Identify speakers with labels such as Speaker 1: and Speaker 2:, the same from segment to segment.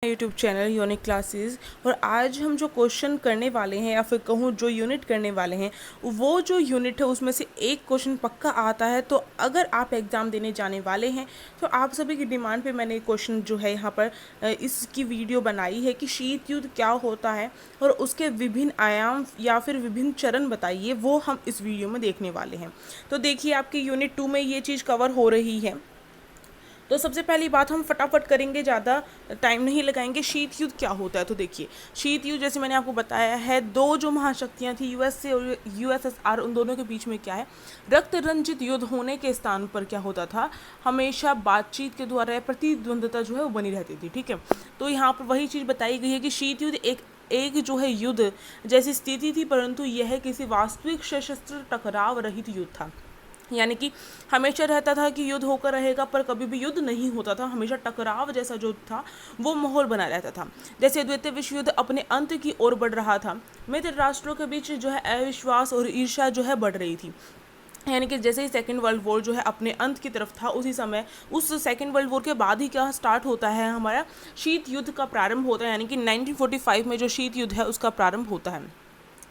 Speaker 1: YouTube channel unique classes. और आज हम जो क्वेश्चन करने वाले हैं या फिर कहूँ जो यूनिट करने वाले हैं, वो जो यूनिट है उसमें से एक क्वेश्चन पक्का आता है। तो अगर आप एग्ज़ाम देने जाने वाले हैं तो आप सभी की डिमांड पे मैंने क्वेश्चन जो है यहाँ पर इसकी वीडियो बनाई है कि शीत युद्ध क्या होता है और उसके विभिन्न आयाम या फिर विभिन्न चरण बताइए, वो हम इस वीडियो में देखने वाले हैं। तो देखिए, आपकी यूनिट 2 में ये चीज़ कवर हो रही है। तो सबसे पहली बात हम फटाफट करेंगे, ज़्यादा टाइम नहीं लगाएंगे। शीत युद्ध क्या होता है? तो देखिए, शीत युद्ध जैसे मैंने आपको बताया है, दो जो महाशक्तियाँ थी यूएसए और यूएसएसआर, उन दोनों के बीच में क्या है, रक्त रंजित युद्ध होने के स्थान पर क्या होता था, हमेशा बातचीत के द्वारा प्रतिद्वंद्विता जो है वो बनी रहती थी। ठीक है, तो यहाँ पर वही चीज़ बताई गई है कि शीत युद्ध एक जो है युद्ध जैसी स्थिति थी, परंतु यह किसी वास्तविक सशस्त्र टकराव रहित युद्ध था। यानी कि हमेशा रहता था कि युद्ध होकर रहेगा, पर कभी भी युद्ध नहीं होता था। हमेशा टकराव जैसा जो था वो माहौल बना रहता था। जैसे द्वितीय विश्व युद्ध अपने अंत की ओर बढ़ रहा था, मित्र राष्ट्रों के बीच जो है अविश्वास और ईर्ष्या जो है बढ़ रही थी। यानी कि जैसे ही सेकेंड वर्ल्ड वॉर जो है अपने अंत की तरफ था, उसी समय उस सेकेंड वर्ल्ड वॉर के बाद ही क्या स्टार्ट होता है, हमारा शीत युद्ध का प्रारंभ होता है। यानी कि 1945 में जो शीत युद्ध है उसका प्रारंभ होता है।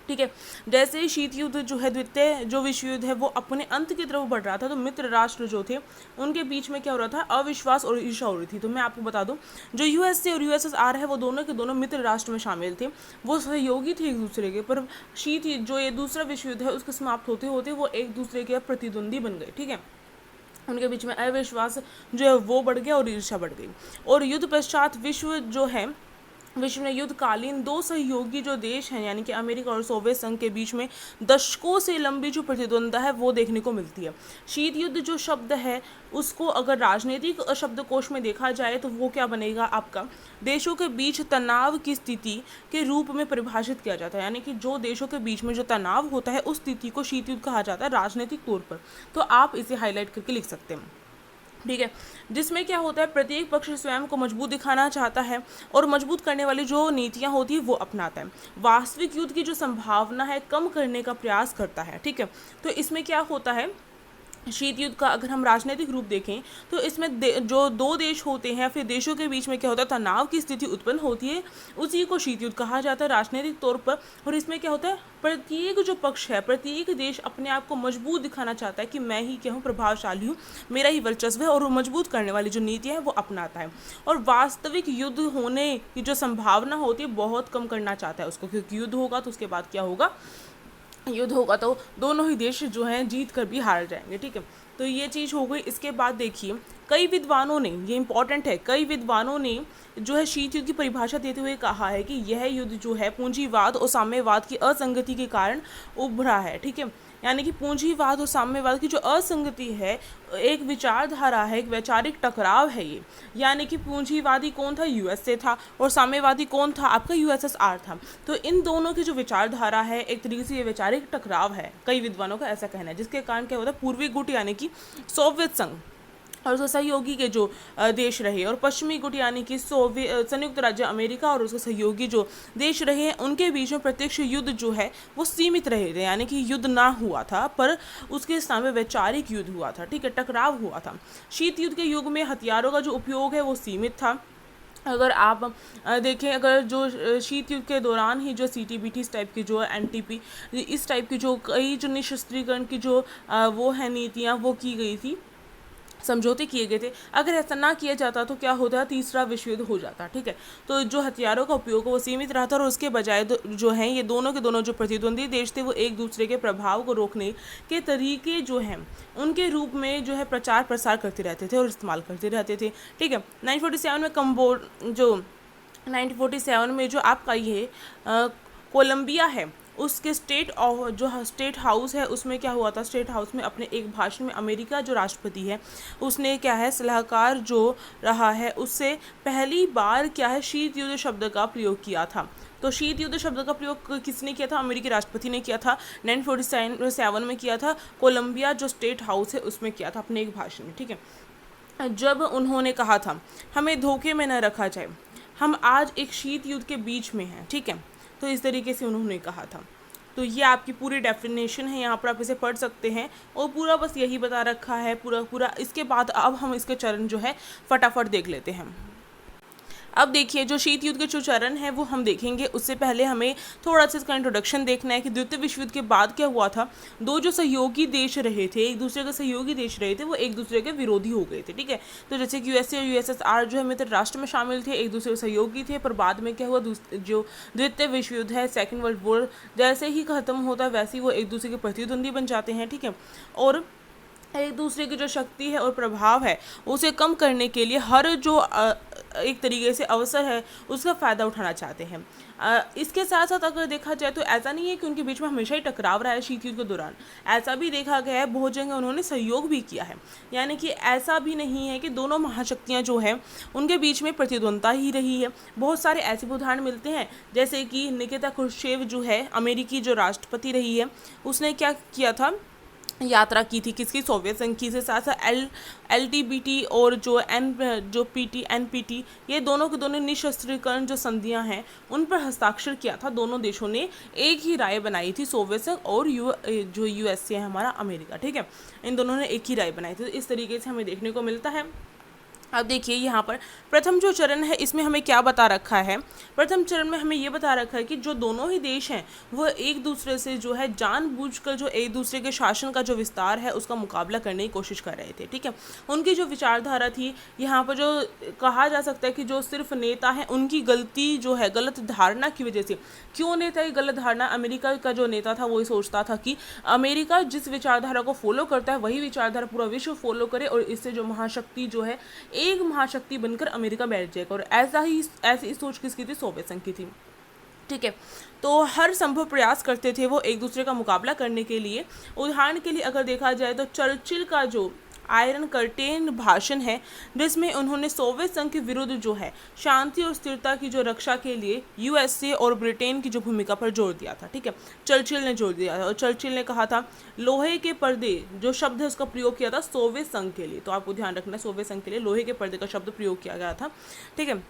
Speaker 1: ठीक है, जैसे ही शीत युद्ध जो है, द्वितीय जो विश्व युद्ध है, वो अपने अंत की तरफ बढ़ रहा था, तो मित्र राष्ट्र जो थे उनके बीच में क्या हो रहा था, अविश्वास और ईर्ष्या हो रही थी। तो मैं आपको बता दूं, जो यूएसए और यूएसएसआर है वो दोनों के दोनों मित्र राष्ट्र में शामिल थे, वो सहयोगी थे एक दूसरे के। पर शीत जो ये दूसरा विश्व युद्ध है उसके समाप्त होते होते वो एक दूसरे के प्रतिद्वंदी बन गए। ठीक है, उनके बीच में अविश्वास जो है वो बढ़ गया और ईर्ष्या बढ़ गई। और युद्ध पश्चात विश्व में युद्धकालीन दो सहयोगी जो देश हैं, यानी कि अमेरिका और सोवियत संघ के बीच में दशकों से लंबी जो प्रतिद्वंद्विता है वो देखने को मिलती है। शीत युद्ध जो शब्द है उसको अगर राजनीतिक शब्दकोश में देखा जाए तो वो क्या बनेगा, आपका देशों के बीच तनाव की स्थिति के रूप में परिभाषित किया जाता है। यानी कि जो देशों के बीच में जो तनाव होता है उस स्थिति को शीत युद्ध कहा जाता है राजनीतिक तौर पर। तो आप इसे हाईलाइट करके लिख सकते हैं। ठीक है, जिसमें क्या होता है, प्रत्येक पक्ष स्वयं को मजबूत दिखाना चाहता है और मजबूत करने वाली जो नीतियां होती है वो अपनाता है। वास्तविक युद्ध की जो संभावना है कम करने का प्रयास करता है। ठीक है, तो इसमें क्या होता है, शीत युद्ध का अगर हम राजनीतिक रूप देखें तो इसमें जो दो देश होते हैं, फिर देशों के बीच में क्या होता है, तनाव की स्थिति उत्पन्न होती है, उसी को शीत युद्ध कहा जाता है राजनीतिक तौर पर। और इसमें क्या होता है, प्रत्येक जो पक्ष है, प्रत्येक देश अपने आप को मजबूत दिखाना चाहता है कि मैं ही क्या हूँ, प्रभावशाली हूँ, मेरा ही वर्चस्व है, और वो मजबूत करने वाली जो नीति है वो अपनाता है। और वास्तविक युद्ध होने की जो संभावना होती है बहुत कम करना चाहता है उसको, क्योंकि युद्ध होगा तो उसके बाद क्या होगा, युद्ध होगा तो दोनों ही देश जो हैं जीत कर भी हार जाएंगे। ठीक है, तो ये चीज़ हो गई। इसके बाद देखिए, कई विद्वानों ने, ये इंपॉर्टेंट है, कई विद्वानों ने जो है शीत युद्ध की परिभाषा देते हुए कहा है कि यह युद्ध जो है पूंजीवाद और साम्यवाद की असंगति के कारण उभरा है। ठीक है, यानी कि पूंजीवाद और साम्यवाद की जो असंगति है, एक विचारधारा है, एक वैचारिक टकराव है ये। यानी कि पूंजीवादी कौन था, यूएसए था, और साम्यवादी कौन था, आपका यूएसएसआर था। तो इन दोनों की जो विचारधारा है, एक तरीके से ये वैचारिक टकराव है, कई विद्वानों का ऐसा कहना है, जिसके कारण क्या होता है, पूर्वी गुट यानी कि सोवियत संघ और उसके सहयोगी के जो देश रहे, और पश्चिमी गुट यानी कि संयुक्त राज्य अमेरिका और उसके सहयोगी जो देश रहे हैं, उनके बीच में प्रत्यक्ष युद्ध जो है वो सीमित रहे थे। यानी कि युद्ध ना हुआ था, पर उसके स्थान में वैचारिक युद्ध हुआ था। ठीक है, टकराव हुआ था। शीत युद्ध के युग में हथियारों का जो उपयोग है वो सीमित था। अगर आप देखें, अगर जो शीत युद्ध के दौरान ही जो सीटीबीटी इस टाइप की जो एनटीपी, इस टाइप की जो कई जो निशस्त्रीकरण की जो वो है नीतियाँ वो की गई थी, समझौते किए गए थे। अगर ऐसा ना किया जाता तो क्या होता, तीसरा विश्व युद्ध हो जाता। ठीक है, तो जो हथियारों का उपयोग वो सीमित रहा था, और उसके बजाय जो हैं ये दोनों के दोनों जो प्रतिद्वंदी देश थे वो एक दूसरे के प्रभाव को रोकने के तरीके जो हैं उनके रूप में जो है प्रचार प्रसार करते रहते थे और इस्तेमाल करते रहते थे। ठीक है, 1947 में जो आपका ये कोलंबिया है, उसके स्टेट हाउस है, उसमें क्या हुआ था, स्टेट हाउस में अपने एक भाषण में अमेरिका जो राष्ट्रपति है उसने क्या है, सलाहकार जो रहा है, उससे पहली बार क्या है, शीत युद्ध शब्द का प्रयोग किया था। तो शीत युद्ध शब्द का प्रयोग किसने किया था, अमेरिकी राष्ट्रपति ने किया था, 1947 में किया था, कोलंबिया जो स्टेट हाउस है उसमें किया था अपने एक भाषण में। ठीक है, जब उन्होंने कहा था हमें धोखे में न रखा जाए, हम आज एक शीत युद्ध के बीच में हैं। ठीक है, तो इस तरीके से उन्होंने कहा था। तो ये आपकी पूरी डेफिनेशन है, यहाँ पर आप इसे पढ़ सकते हैं, और पूरा बस यही बता रखा है पूरा। इसके बाद अब हम इसके चरण जो है फटाफट देख लेते हैं। अब देखिए जो शीत युद्ध के जो चरण है वो हम देखेंगे, उससे पहले हमें थोड़ा सा इसका इंट्रोडक्शन देखना है कि द्वितीय विश्व युद्ध के बाद क्या हुआ था। दो जो सहयोगी देश रहे थे, एक दूसरे के सहयोगी देश रहे थे, वो एक दूसरे के विरोधी हो गए थे, ठीक है। तो जैसे कि यूएसए और यूएसएसआर जो है मित्र राष्ट्र में शामिल थे, एक दूसरे के सहयोगी थे, पर बाद में क्या हुआ, जो द्वितीय विश्व युद्ध है, सेकेंड वर्ल्ड वॉर, जैसे ही खत्म होता है वैसे ही वो एक दूसरे के प्रतिद्वंदी बन जाते हैं, ठीक है। और एक दूसरे की जो शक्ति है और प्रभाव है उसे कम करने के लिए हर जो एक तरीके से अवसर है उसका फ़ायदा उठाना चाहते हैं। इसके साथ साथ अगर देखा जाए तो ऐसा नहीं है कि उनके बीच में हमेशा ही टकराव रहा है शीत युद्ध के दौरान, ऐसा भी देखा गया है बहुत जगह उन्होंने सहयोग भी किया है। यानी कि ऐसा भी नहीं है कि दोनों महाशक्तियाँ जो हैं उनके बीच में प्रतिद्वंदता ही रही है। बहुत सारे ऐसे उदाहरण मिलते हैं, जैसे कि निकिता क्रुश्चेव जो है अमेरिकी जो राष्ट्रपति रही है, उसने क्या किया था, यात्रा की थी किसकी, सोवियत संघ की। से साथ साथ LTBT और जो PT NPT, ये दोनों के दोनों निशस्त्रीकरण जो संधियां हैं उन पर हस्ताक्षर किया था। दोनों देशों ने एक ही राय बनाई थी, सोवियत संघ और जो USA है हमारा अमेरिका, ठीक है, इन दोनों ने एक ही राय बनाई थी। तो इस तरीके से हमें देखने को मिलता है। अब देखिए यहाँ पर प्रथम जो चरण है इसमें हमें क्या बता रखा है। प्रथम चरण में हमें ये बता रखा है कि जो दोनों ही देश हैं वो एक दूसरे से जो है जानबूझकर जो एक दूसरे के शासन का जो विस्तार है उसका मुकाबला करने की कोशिश कर रहे थे, ठीक है। उनकी जो विचारधारा थी, यहाँ पर जो कहा जा सकता है कि जो सिर्फ नेता है उनकी गलती जो है, गलत धारणा की वजह से, क्यों नेता की गलत धारणा, अमेरिका का जो नेता था वो सोचता था कि अमेरिका जिस विचारधारा को फॉलो करता है वही विचारधारा पूरा विश्व फॉलो करे और इससे जो महाशक्ति जो है एक महाशक्ति बनकर अमेरिका बैठ जाएगा। और ऐसी सोच किसकी थी, सोवियत संघ की थी, ठीक है। तो हर संभव प्रयास करते थे वो एक दूसरे का मुकाबला करने के लिए। उदाहरण के लिए अगर देखा जाए तो चर्चिल का जो आयरन कर्टेन भाषण है, जिसमें उन्होंने सोवियत संघ के विरुद्ध जो है शांति और स्थिरता की जो रक्षा के लिए USA और ब्रिटेन की जो भूमिका पर जोर दिया था, ठीक है, चर्चिल ने जोर दिया था। और चर्चिल ने कहा था लोहे के पर्दे, जो शब्द है उसका प्रयोग किया था सोवियत संघ के लिए, तो आपको ध्यान रखना है सोवियत संघ के लिए लोहे के पर्दे का शब्द प्रयोग किया गया था, ठीक है।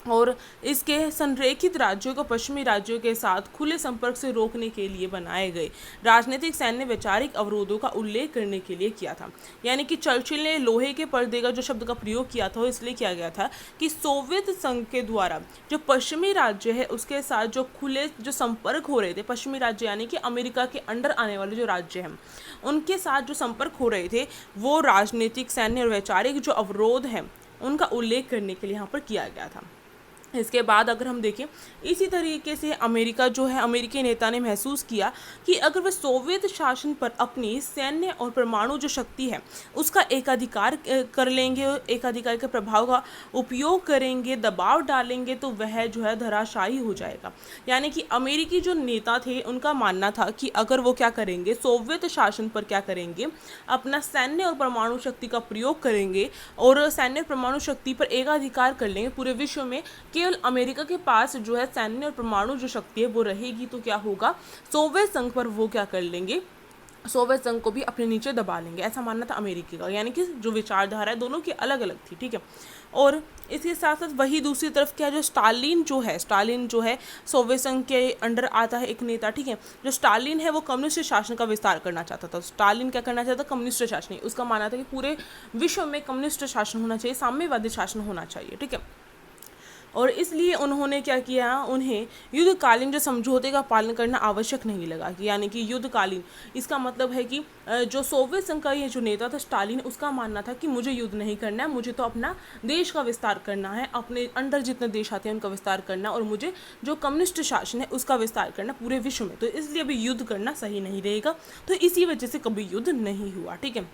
Speaker 1: और इसके संरेखित राज्यों को पश्चिमी राज्यों के साथ खुले संपर्क से रोकने के लिए बनाए गए राजनीतिक सैन्य वैचारिक अवरोधों का उल्लेख करने के लिए किया था। यानी कि चर्चिल ने लोहे के पर्दे का जो शब्द का प्रयोग किया था वो इसलिए किया गया था कि सोवियत संघ के द्वारा जो पश्चिमी राज्य है उसके साथ जो खुले जो संपर्क हो रहे थे, पश्चिमी राज्य यानी कि अमेरिका के अंडर आने वाले जो राज्य हैं उनके साथ जो संपर्क हो रहे थे वो राजनीतिक सैन्य और वैचारिक जो अवरोध हैं उनका उल्लेख करने के लिए यहाँ पर किया गया था। इसके बाद अगर हम देखें इसी तरीके से अमेरिका जो है, अमेरिकी नेता ने महसूस किया कि अगर वह सोवियत शासन पर अपनी सैन्य और परमाणु जो शक्ति है उसका एकाधिकार कर लेंगे, एकाधिकार के प्रभाव का उपयोग करेंगे, दबाव डालेंगे, तो वह जो है धराशायी हो जाएगा। यानी कि अमेरिकी जो नेता थे उनका मानना था कि अगर वो क्या करेंगे, सोवियत शासन पर क्या करेंगे, अपना सैन्य और परमाणु शक्ति का प्रयोग करेंगे और सैन्य और परमाणु शक्ति पर एकाधिकार कर लेंगे पूरे विश्व में, केवल अमेरिका के पास जो है सैन्य और परमाणु जो शक्ति है वो रहेगी, तो क्या होगा, सोवियत संघ पर वो क्या कर लेंगे, सोवियत संघ को भी अपने नीचे दबा लेंगे। ऐसा मानना था अमेरिकी का। यानी कि जो विचारधारा है दोनों की अलग अलग थी, ठीक है। और इसके साथ साथ वही दूसरी तरफ क्या, जो स्टालिन जो है सोवियत संघ के अंडर आता है एक नेता, ठीक है। जो स्टालिन है वो कम्युनिस्ट शासन का विस्तार करना चाहता था। स्टालिन क्या करना चाहता था, कम्युनिस्ट शासन। उसका मानना था कि पूरे विश्व में कम्युनिस्ट शासन होना चाहिए, साम्यवादी शासन होना चाहिए, ठीक है। और इसलिए उन्होंने क्या किया, उन्हें युद्धकालीन जो समझौते का पालन करना आवश्यक नहीं लगा। कि यानी कि युद्धकालीन, इसका मतलब है कि जो सोवियत संघ का ये जो नेता था स्टालिन, उसका मानना था कि मुझे युद्ध नहीं करना है, मुझे तो अपना देश का विस्तार करना है, अपने अंडर जितने देश आते हैं उनका विस्तार करना, और मुझे जो कम्युनिस्ट शासन है उसका विस्तार करना पूरे विश्व में। तो इसलिए अभी युद्ध करना सही नहीं रहेगा, तो इसी वजह से कभी युद्ध नहीं हुआ, ठीक है।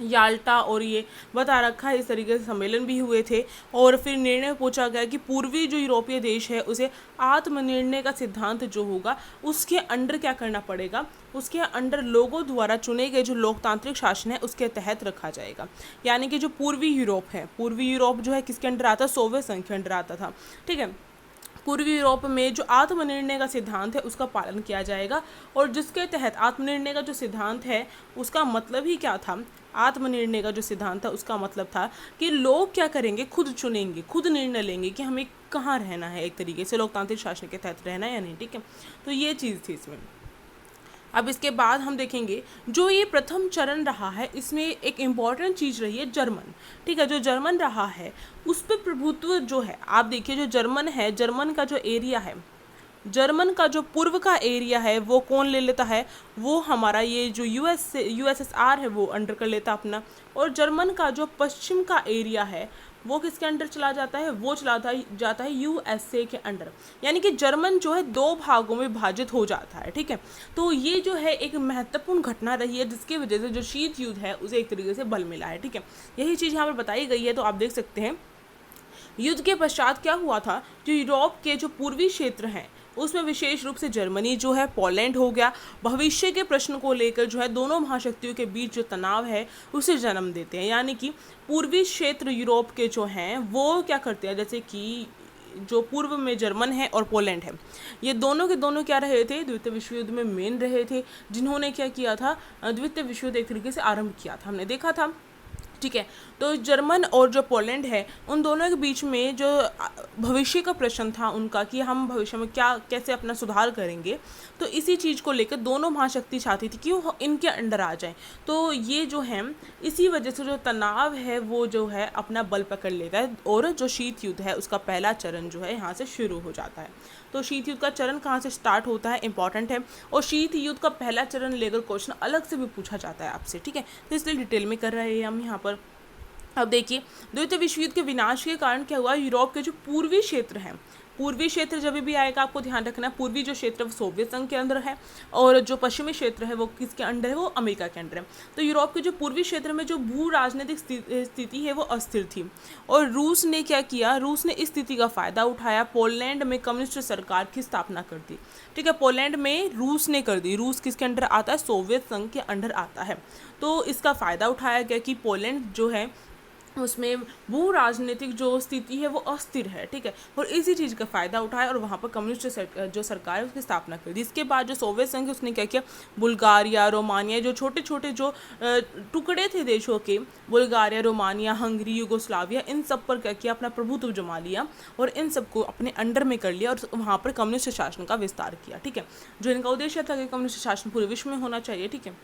Speaker 1: याल्टा और ये बता रखा है, इस तरीके से सम्मेलन भी हुए थे। और फिर निर्णय पूछा गया कि पूर्वी जो यूरोपीय देश है उसे आत्मनिर्णय का सिद्धांत जो होगा उसके अंडर क्या करना पड़ेगा, उसके अंडर लोगों द्वारा चुने गए जो लोकतांत्रिक शासन है उसके तहत रखा जाएगा। यानी कि जो पूर्वी यूरोप है, पूर्वी यूरोप जो है किसके अंडर आता, सोवियत संघ के अंडर आता था, ठीक है। पूर्वी यूरोप में जो आत्मनिर्णय का सिद्धांत है उसका पालन किया जाएगा, और जिसके तहत आत्मनिर्णय का जो सिद्धांत है उसका मतलब ही क्या था, आत्मनिर्णय का जो सिद्धांत था उसका मतलब था कि लोग क्या करेंगे, खुद चुनेंगे, खुद निर्णय लेंगे कि हमें कहाँ रहना है, एक तरीके से लोकतांत्रिक शासन के तहत रहना है या नहीं, ठीक है। तो ये चीज़ थी इसमें। अब इसके बाद हम देखेंगे जो ये प्रथम चरण रहा है, इसमें एक इम्पॉर्टेंट चीज़ रही है जर्मन। ठीक है, जो जर्मन रहा है उस पर प्रभुत्व जो है, आप देखिए जो जर्मन है, जर्मन का जो एरिया है, जर्मन का जो पूर्व का एरिया है वो कौन ले लेता है, वो हमारा ये जो यूएसएसआर है वो अंडर कर लेता अपना। और जर्मन का जो पश्चिम का एरिया है वो किसके अंडर चला जाता है, वो जाता है यूएसए के अंडर। यानी कि जर्मन जो है दो भागों में विभाजित हो जाता है। ठीक है, तो ये जो है एक महत्वपूर्ण घटना रही है जिसकी वजह से जो शीत युद्ध है उसे एक तरीके से बल मिला है। ठीक है, यही चीज़ यहाँ पर बताई गई है। तो आप देख सकते हैं युद्ध के पश्चात क्या हुआ था, जो यूरोप के जो पूर्वी क्षेत्र हैं उसमें विशेष रूप से जर्मनी जो है, पोलैंड हो गया, भविष्य के प्रश्न को लेकर जो है दोनों महाशक्तियों के बीच जो तनाव है उसे जन्म देते हैं। यानी कि पूर्वी क्षेत्र यूरोप के जो हैं वो क्या करते हैं, जैसे कि जो पूर्व में जर्मन है और पोलैंड है, ये दोनों के दोनों क्या रहे थे, द्वितीय विश्व युद्ध में मेन रहे थे, जिन्होंने क्या किया था, द्वितीय विश्व युद्ध एक तरीके से आरंभ किया था, हमने देखा था। ठीक है, तो जर्मन और जो पोलैंड है उन दोनों के बीच में जो भविष्य का प्रश्न था उनका कि हम भविष्य में क्या कैसे अपना सुधार करेंगे, तो इसी चीज़ को लेकर दोनों महाशक्ति चाहती थी कि वो इनके अंडर आ जाए। तो ये जो है इसी वजह से जो तनाव है वो जो है अपना बल पकड़ लेता है और जो शीत युद्ध है उसका पहला चरण जो है यहाँ से शुरू हो जाता है। तो शीत युद्ध का चरण कहाँ से स्टार्ट होता है, इंपॉर्टेंट है। और शीत युद्ध का पहला चरण लेकर क्वेश्चन अलग से भी पूछा जाता है आपसे। ठीक है, तो इसलिए डिटेल में कर रहे हैं हम यहाँ पर। अब देखिए द्वितीय विश्व युद्ध के विनाश के कारण क्या हुआ, यूरोप के जो पूर्वी क्षेत्र हैं, पूर्वी क्षेत्र जब भी आएगा आपको ध्यान रखना है, पूर्वी जो क्षेत्र है वो सोवियत संघ के अंदर है और जो पश्चिमी क्षेत्र है वो किसके अंडर है, वो अमेरिका के अंडर है। तो यूरोप के जो पूर्वी क्षेत्र में जो भू राजनीतिक स्थिति है वो अस्थिर थी और रूस ने क्या किया, रूस ने इस स्थिति का फ़ायदा उठाया, पोलैंड में कम्युनिस्ट सरकार की स्थापना कर दी। ठीक है, पोलैंड में रूस ने कर दी, रूस किसके अंडर आता है, सोवियत संघ के अंडर आता है। तो इसका फ़ायदा उठाया गया कि पोलैंड जो है उसमें भू राजनीतिक जो स्थिति है वो अस्थिर है। ठीक है, और इसी चीज़ का फ़ायदा उठाया और वहाँ पर कम्युनिस्ट जो सरकार है उसकी स्थापना कर दी। इसके बाद जो सोवियत संघ है उसने क्या किया, बुल्गारिया, रोमानिया, जो छोटे छोटे जो टुकड़े थे देशों के, बुल्गारिया, रोमानिया, हंगरी, यूगोस्लाविया, इन सब पर क्या किया, अपना प्रभुत्व जमा लिया और इन सबको अपने अंडर में कर लिया और वहाँ पर कम्युनिस्ट शासन का विस्तार किया। ठीक है, जो इनका उद्देश्य था कि कम्युनिस्ट शासन पूरे विश्व में होना चाहिए। ठीक है,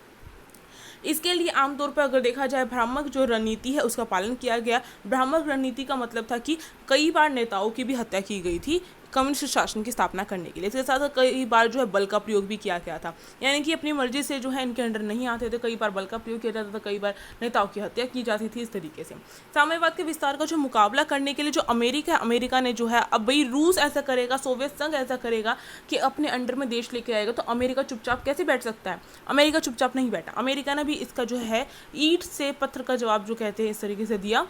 Speaker 1: इसके लिए आमतौर पर अगर देखा जाए भ्रामक जो रणनीति है उसका पालन किया गया। भ्रामक रणनीति का मतलब था कि कई बार नेताओं की भी हत्या की गई थी कम्युनिस्ट शासन की स्थापना करने के लिए। इसके साथ कई बार जो है बल का प्रयोग भी किया गया था, यानी कि अपनी मर्जी से जो है इनके अंडर नहीं आते थे, कई बार बल का प्रयोग किया जाता था, कई बार नेताओं की हत्या की जाती थी। इस तरीके से साम्यवाद के विस्तार का जो मुकाबला करने के लिए जो अमेरिका है, अमेरिका ने जो है अब भाई रूस ऐसा करेगा, सोवियत संघ ऐसा करेगा कि अपने अंडर में देश लेके आएगा, तो अमेरिका चुपचाप कैसे बैठ सकता है, अमेरिका चुपचाप नहीं बैठा। अमेरिका ने भी इसका जो है ईंट से पत्थर का जवाब जो कहते हैं इस तरीके से दिया,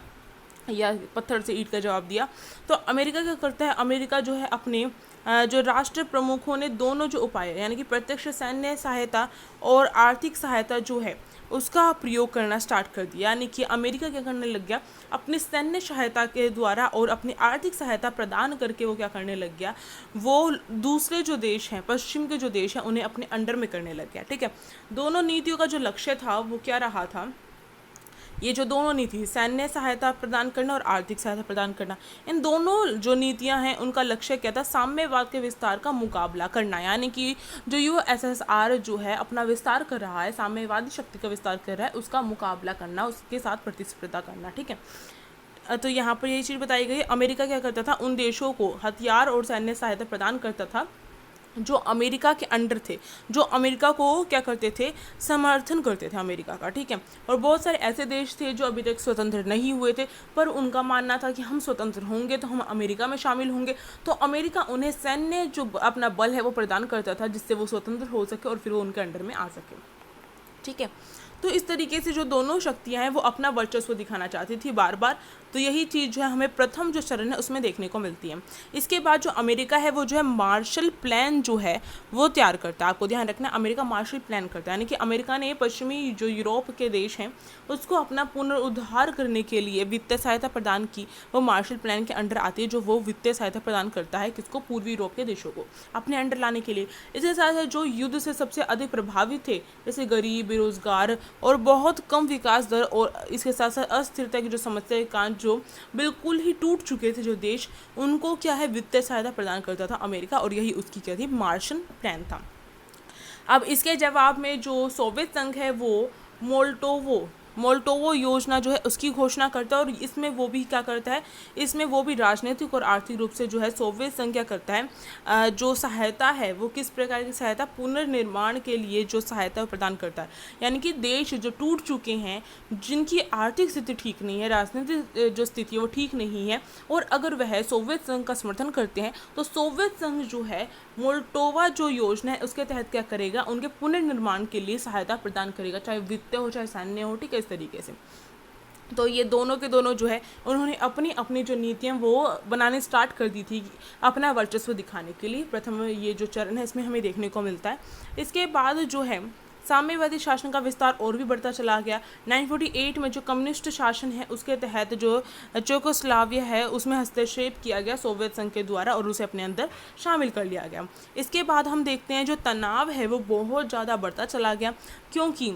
Speaker 1: या पत्थर से ईंट का जवाब दिया। तो अमेरिका क्या करता है, अमेरिका जो है अपने जो राष्ट्र प्रमुखों ने दोनों जो उपाय यानी कि प्रत्यक्ष सैन्य सहायता और आर्थिक सहायता जो है उसका प्रयोग करना स्टार्ट कर दिया। यानी कि अमेरिका क्या करने लग गया, अपनी सैन्य सहायता के द्वारा और अपनी आर्थिक सहायता प्रदान करके वो क्या करने लग गया, वो दूसरे जो देश हैं, पश्चिम के जो देश हैं, उन्हें अपने अंडर में करने लग गया। ठीक है, दोनों नीतियों का जो लक्ष्य था वो क्या रहा था, ये जो दोनों नीति, सैन्य सहायता प्रदान करना और आर्थिक सहायता प्रदान करना, इन दोनों जो नीतियां हैं उनका लक्ष्य क्या था, साम्यवाद के विस्तार का मुकाबला करना। यानी कि जो यूएसएसआर जो है अपना विस्तार कर रहा है, साम्यवादी शक्ति का विस्तार कर रहा है, उसका मुकाबला करना, उसके साथ प्रतिस्पर्धा करना। ठीक है, तो यहाँ पर यही चीज़ बताई गई। अमेरिका क्या करता था, उन देशों को हथियार और सैन्य सहायता प्रदान करता था जो अमेरिका के अंडर थे, जो अमेरिका को क्या करते थे, समर्थन करते थे अमेरिका का। ठीक है, और बहुत सारे ऐसे देश थे जो अभी तक स्वतंत्र नहीं हुए थे, पर उनका मानना था कि हम स्वतंत्र होंगे तो हम अमेरिका में शामिल होंगे, तो अमेरिका उन्हें सैन्य जो अपना बल है वो प्रदान करता था जिससे वो स्वतंत्र हो सके और फिर वो उनके अंडर में आ सके। ठीक है, तो इस तरीके से जो दोनों शक्तियां हैं वो अपना वर्चस्व दिखाना चाहती थी बार बार। तो यही चीज़ जो है हमें प्रथम जो चरण है उसमें देखने को मिलती है। इसके बाद जो अमेरिका है वो जो है मार्शल प्लान जो है वो तैयार करता है। आपको ध्यान रखना, अमेरिका मार्शल प्लान करता है, यानी कि अमेरिका ने पश्चिमी जो यूरोप के देश हैं उसको अपना पुनरुद्धार करने के लिए वित्तीय सहायता प्रदान की। वो मार्शल प्लान के अंडर आती है, जो वो वित्तीय सहायता प्रदान करता है किसको, पूर्वी यूरोप के देशों को अपने अंडर लाने के लिए। इसके साथ साथ जो युद्ध से सबसे अधिक प्रभावित थे, जैसे गरीब, बेरोजगार और बहुत कम विकास दर, और इसके साथ साथ अस्थिरता की जो समस्या के कारण जो बिल्कुल ही टूट चुके थे जो देश, उनको क्या है वित्तीय सहायता प्रदान करता था अमेरिका, और यही उसकी क्या थी, मार्शल प्लान था। अब इसके जवाब में जो सोवियत संघ है वो मोल्टोवो योजना जो है उसकी घोषणा करता है, और इसमें वो भी क्या करता है, इसमें वो भी राजनीतिक और आर्थिक रूप से जो है सोवियत संघ क्या करता है, जो सहायता है वो किस प्रकार की सहायता, पुनर्निर्माण के लिए जो सहायता प्रदान करता है। यानी कि देश जो टूट चुके हैं, जिनकी आर्थिक स्थिति ठीक नहीं है, राजनीतिक जो स्थिति है वो ठीक नहीं है, और अगर वह सोवियत संघ का समर्थन करते हैं तो सोवियत संघ जो है मोल्टोवा जो योजना है उसके तहत क्या करेगा, उनके पुनर्निर्माण के लिए सहायता प्रदान करेगा, चाहे वित्तीय हो चाहे सैन्य हो, ठीक है, इस तरीके से। तो ये दोनों के दोनों जो है उन्होंने अपनी अपनी जो नीतियाँ वो बनाने स्टार्ट कर दी थी अपना वर्चस्व दिखाने के लिए। प्रथम ये जो चरण है इसमें हमें देखने को मिलता है। इसके बाद जो है साम्यवादी शासन का विस्तार और भी बढ़ता चला गया। 1948 में जो कम्युनिस्ट शासन है उसके तहत जो चेकोस्लोवाकिया है उसमें हस्तक्षेप किया गया सोवियत संघ के द्वारा और उसे अपने अंदर शामिल कर लिया गया। इसके बाद हम देखते हैं जो तनाव है वो बहुत ज़्यादा बढ़ता चला गया, क्योंकि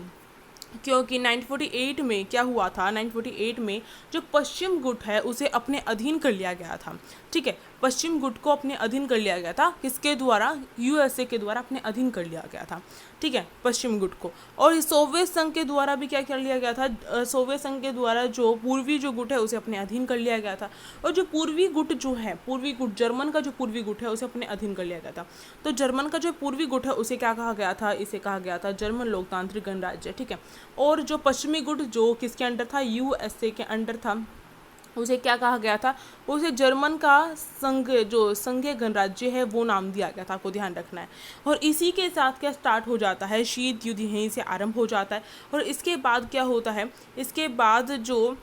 Speaker 1: 1948 में क्या हुआ था, 1948 में जो पश्चिम गुट है उसे अपने अधीन कर लिया गया था, ठीक है, पश्चिम गुट को अपने अधीन कर लिया गया था, किसके द्वारा, यूएसए के द्वारा अपने अधीन कर लिया गया था, ठीक है, पश्चिम गुट को। और सोवियत संघ के द्वारा भी क्या कर लिया गया था, सोवियत संघ के द्वारा जो पूर्वी जो गुट है उसे अपने अधीन कर लिया गया था, और जो पूर्वी गुट जो है, पूर्वी गुट जर्मन का जो पूर्वी गुट है उसे अपने अधीन कर लिया गया था। तो जर्मन का जो पूर्वी गुट है उसे क्या कहा गया था, इसे कहा गया था जर्मन लोकतांत्रिक गणराज्य, ठीक है। और जो पश्चिमी गुट जो किसके अंडर था, यूएसए के अंडर था, उसे क्या कहा गया था, उसे जर्मन का संघ जो संघीय गणराज्य है वो नाम दिया गया था, आपको ध्यान रखना है। और इसी के साथ क्या स्टार्ट हो जाता है, शीत युद्ध यहीं से आरंभ हो जाता है। और इसके बाद क्या होता है, इसके बाद जो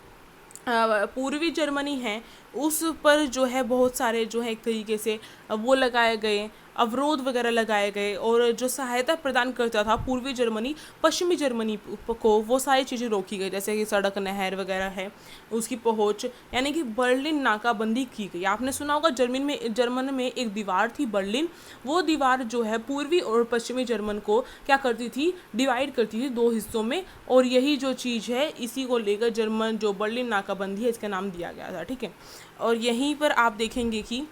Speaker 1: पूर्वी जर्मनी है उस पर जो है बहुत सारे जो है एक तरीके से वो लगाए गए, अवरोध वगैरह लगाए गए, और जो सहायता प्रदान करता था पूर्वी जर्मनी पश्चिमी जर्मनी को, वो सारी चीज़ें रोकी गई, जैसे कि सड़क नहर वगैरह है उसकी पहुंच, यानी कि बर्लिन नाकाबंदी की गई। आपने सुना होगा जर्मन में एक दीवार थी बर्लिन, वो दीवार जो है पूर्वी और पश्चिमी जर्मन को क्या करती थी, डिवाइड करती थी दो हिस्सों में, और यही जो चीज़ है इसी को लेकर जर्मन जो बर्लिन नाकाबंदी है इसका नाम दिया गया था, ठीक है। और यहीं पर आप देखेंगे कि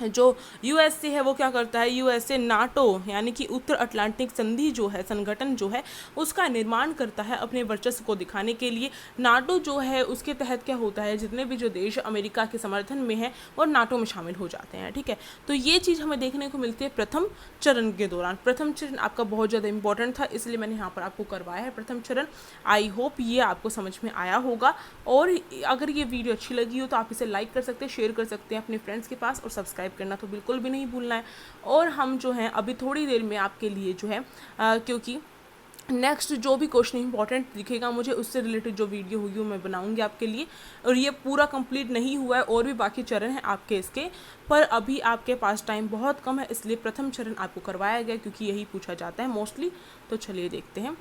Speaker 1: जो यूएसए है वो क्या करता है, यूएसए नाटो यानी कि उत्तर अटलांटिक संधि जो है संगठन जो है उसका निर्माण करता है अपने वर्चस्व को दिखाने के लिए। नाटो जो है उसके तहत क्या होता है, जितने भी जो देश अमेरिका के समर्थन में है वो नाटो में शामिल हो जाते हैं, ठीक है। तो ये चीज़ हमें देखने को मिलती है प्रथम चरण के दौरान। प्रथम चरण आपका बहुत ज़्यादा इंपॉर्टेंट था, इसलिए मैंने यहाँ पर आपको करवाया है प्रथम चरण। आई होप ये आपको समझ में आया होगा, और अगर ये वीडियो अच्छी लगी हो तो आप इसे लाइक कर सकते हैं, शेयर कर सकते हैं अपने फ्रेंड्स के पास, और सब्सक्राइब करना तो बिल्कुल भी नहीं भूलना है। और हम जो हैं अभी थोड़ी देर में आपके लिए जो है क्योंकि नेक्स्ट जो भी क्वेश्चन इंपॉर्टेंट दिखेगा मुझे उससे रिलेटेड जो वीडियो होगी वो मैं बनाऊंगी आपके लिए। और ये पूरा कंप्लीट नहीं हुआ है, और भी बाकी चरण हैं आपके इसके, पर अभी आपके पास टाइम बहुत कम है, इसलिए प्रथम चरण आपको करवाया गया क्योंकि यही पूछा जाता है मोस्टली। तो चलिए देखते हैं।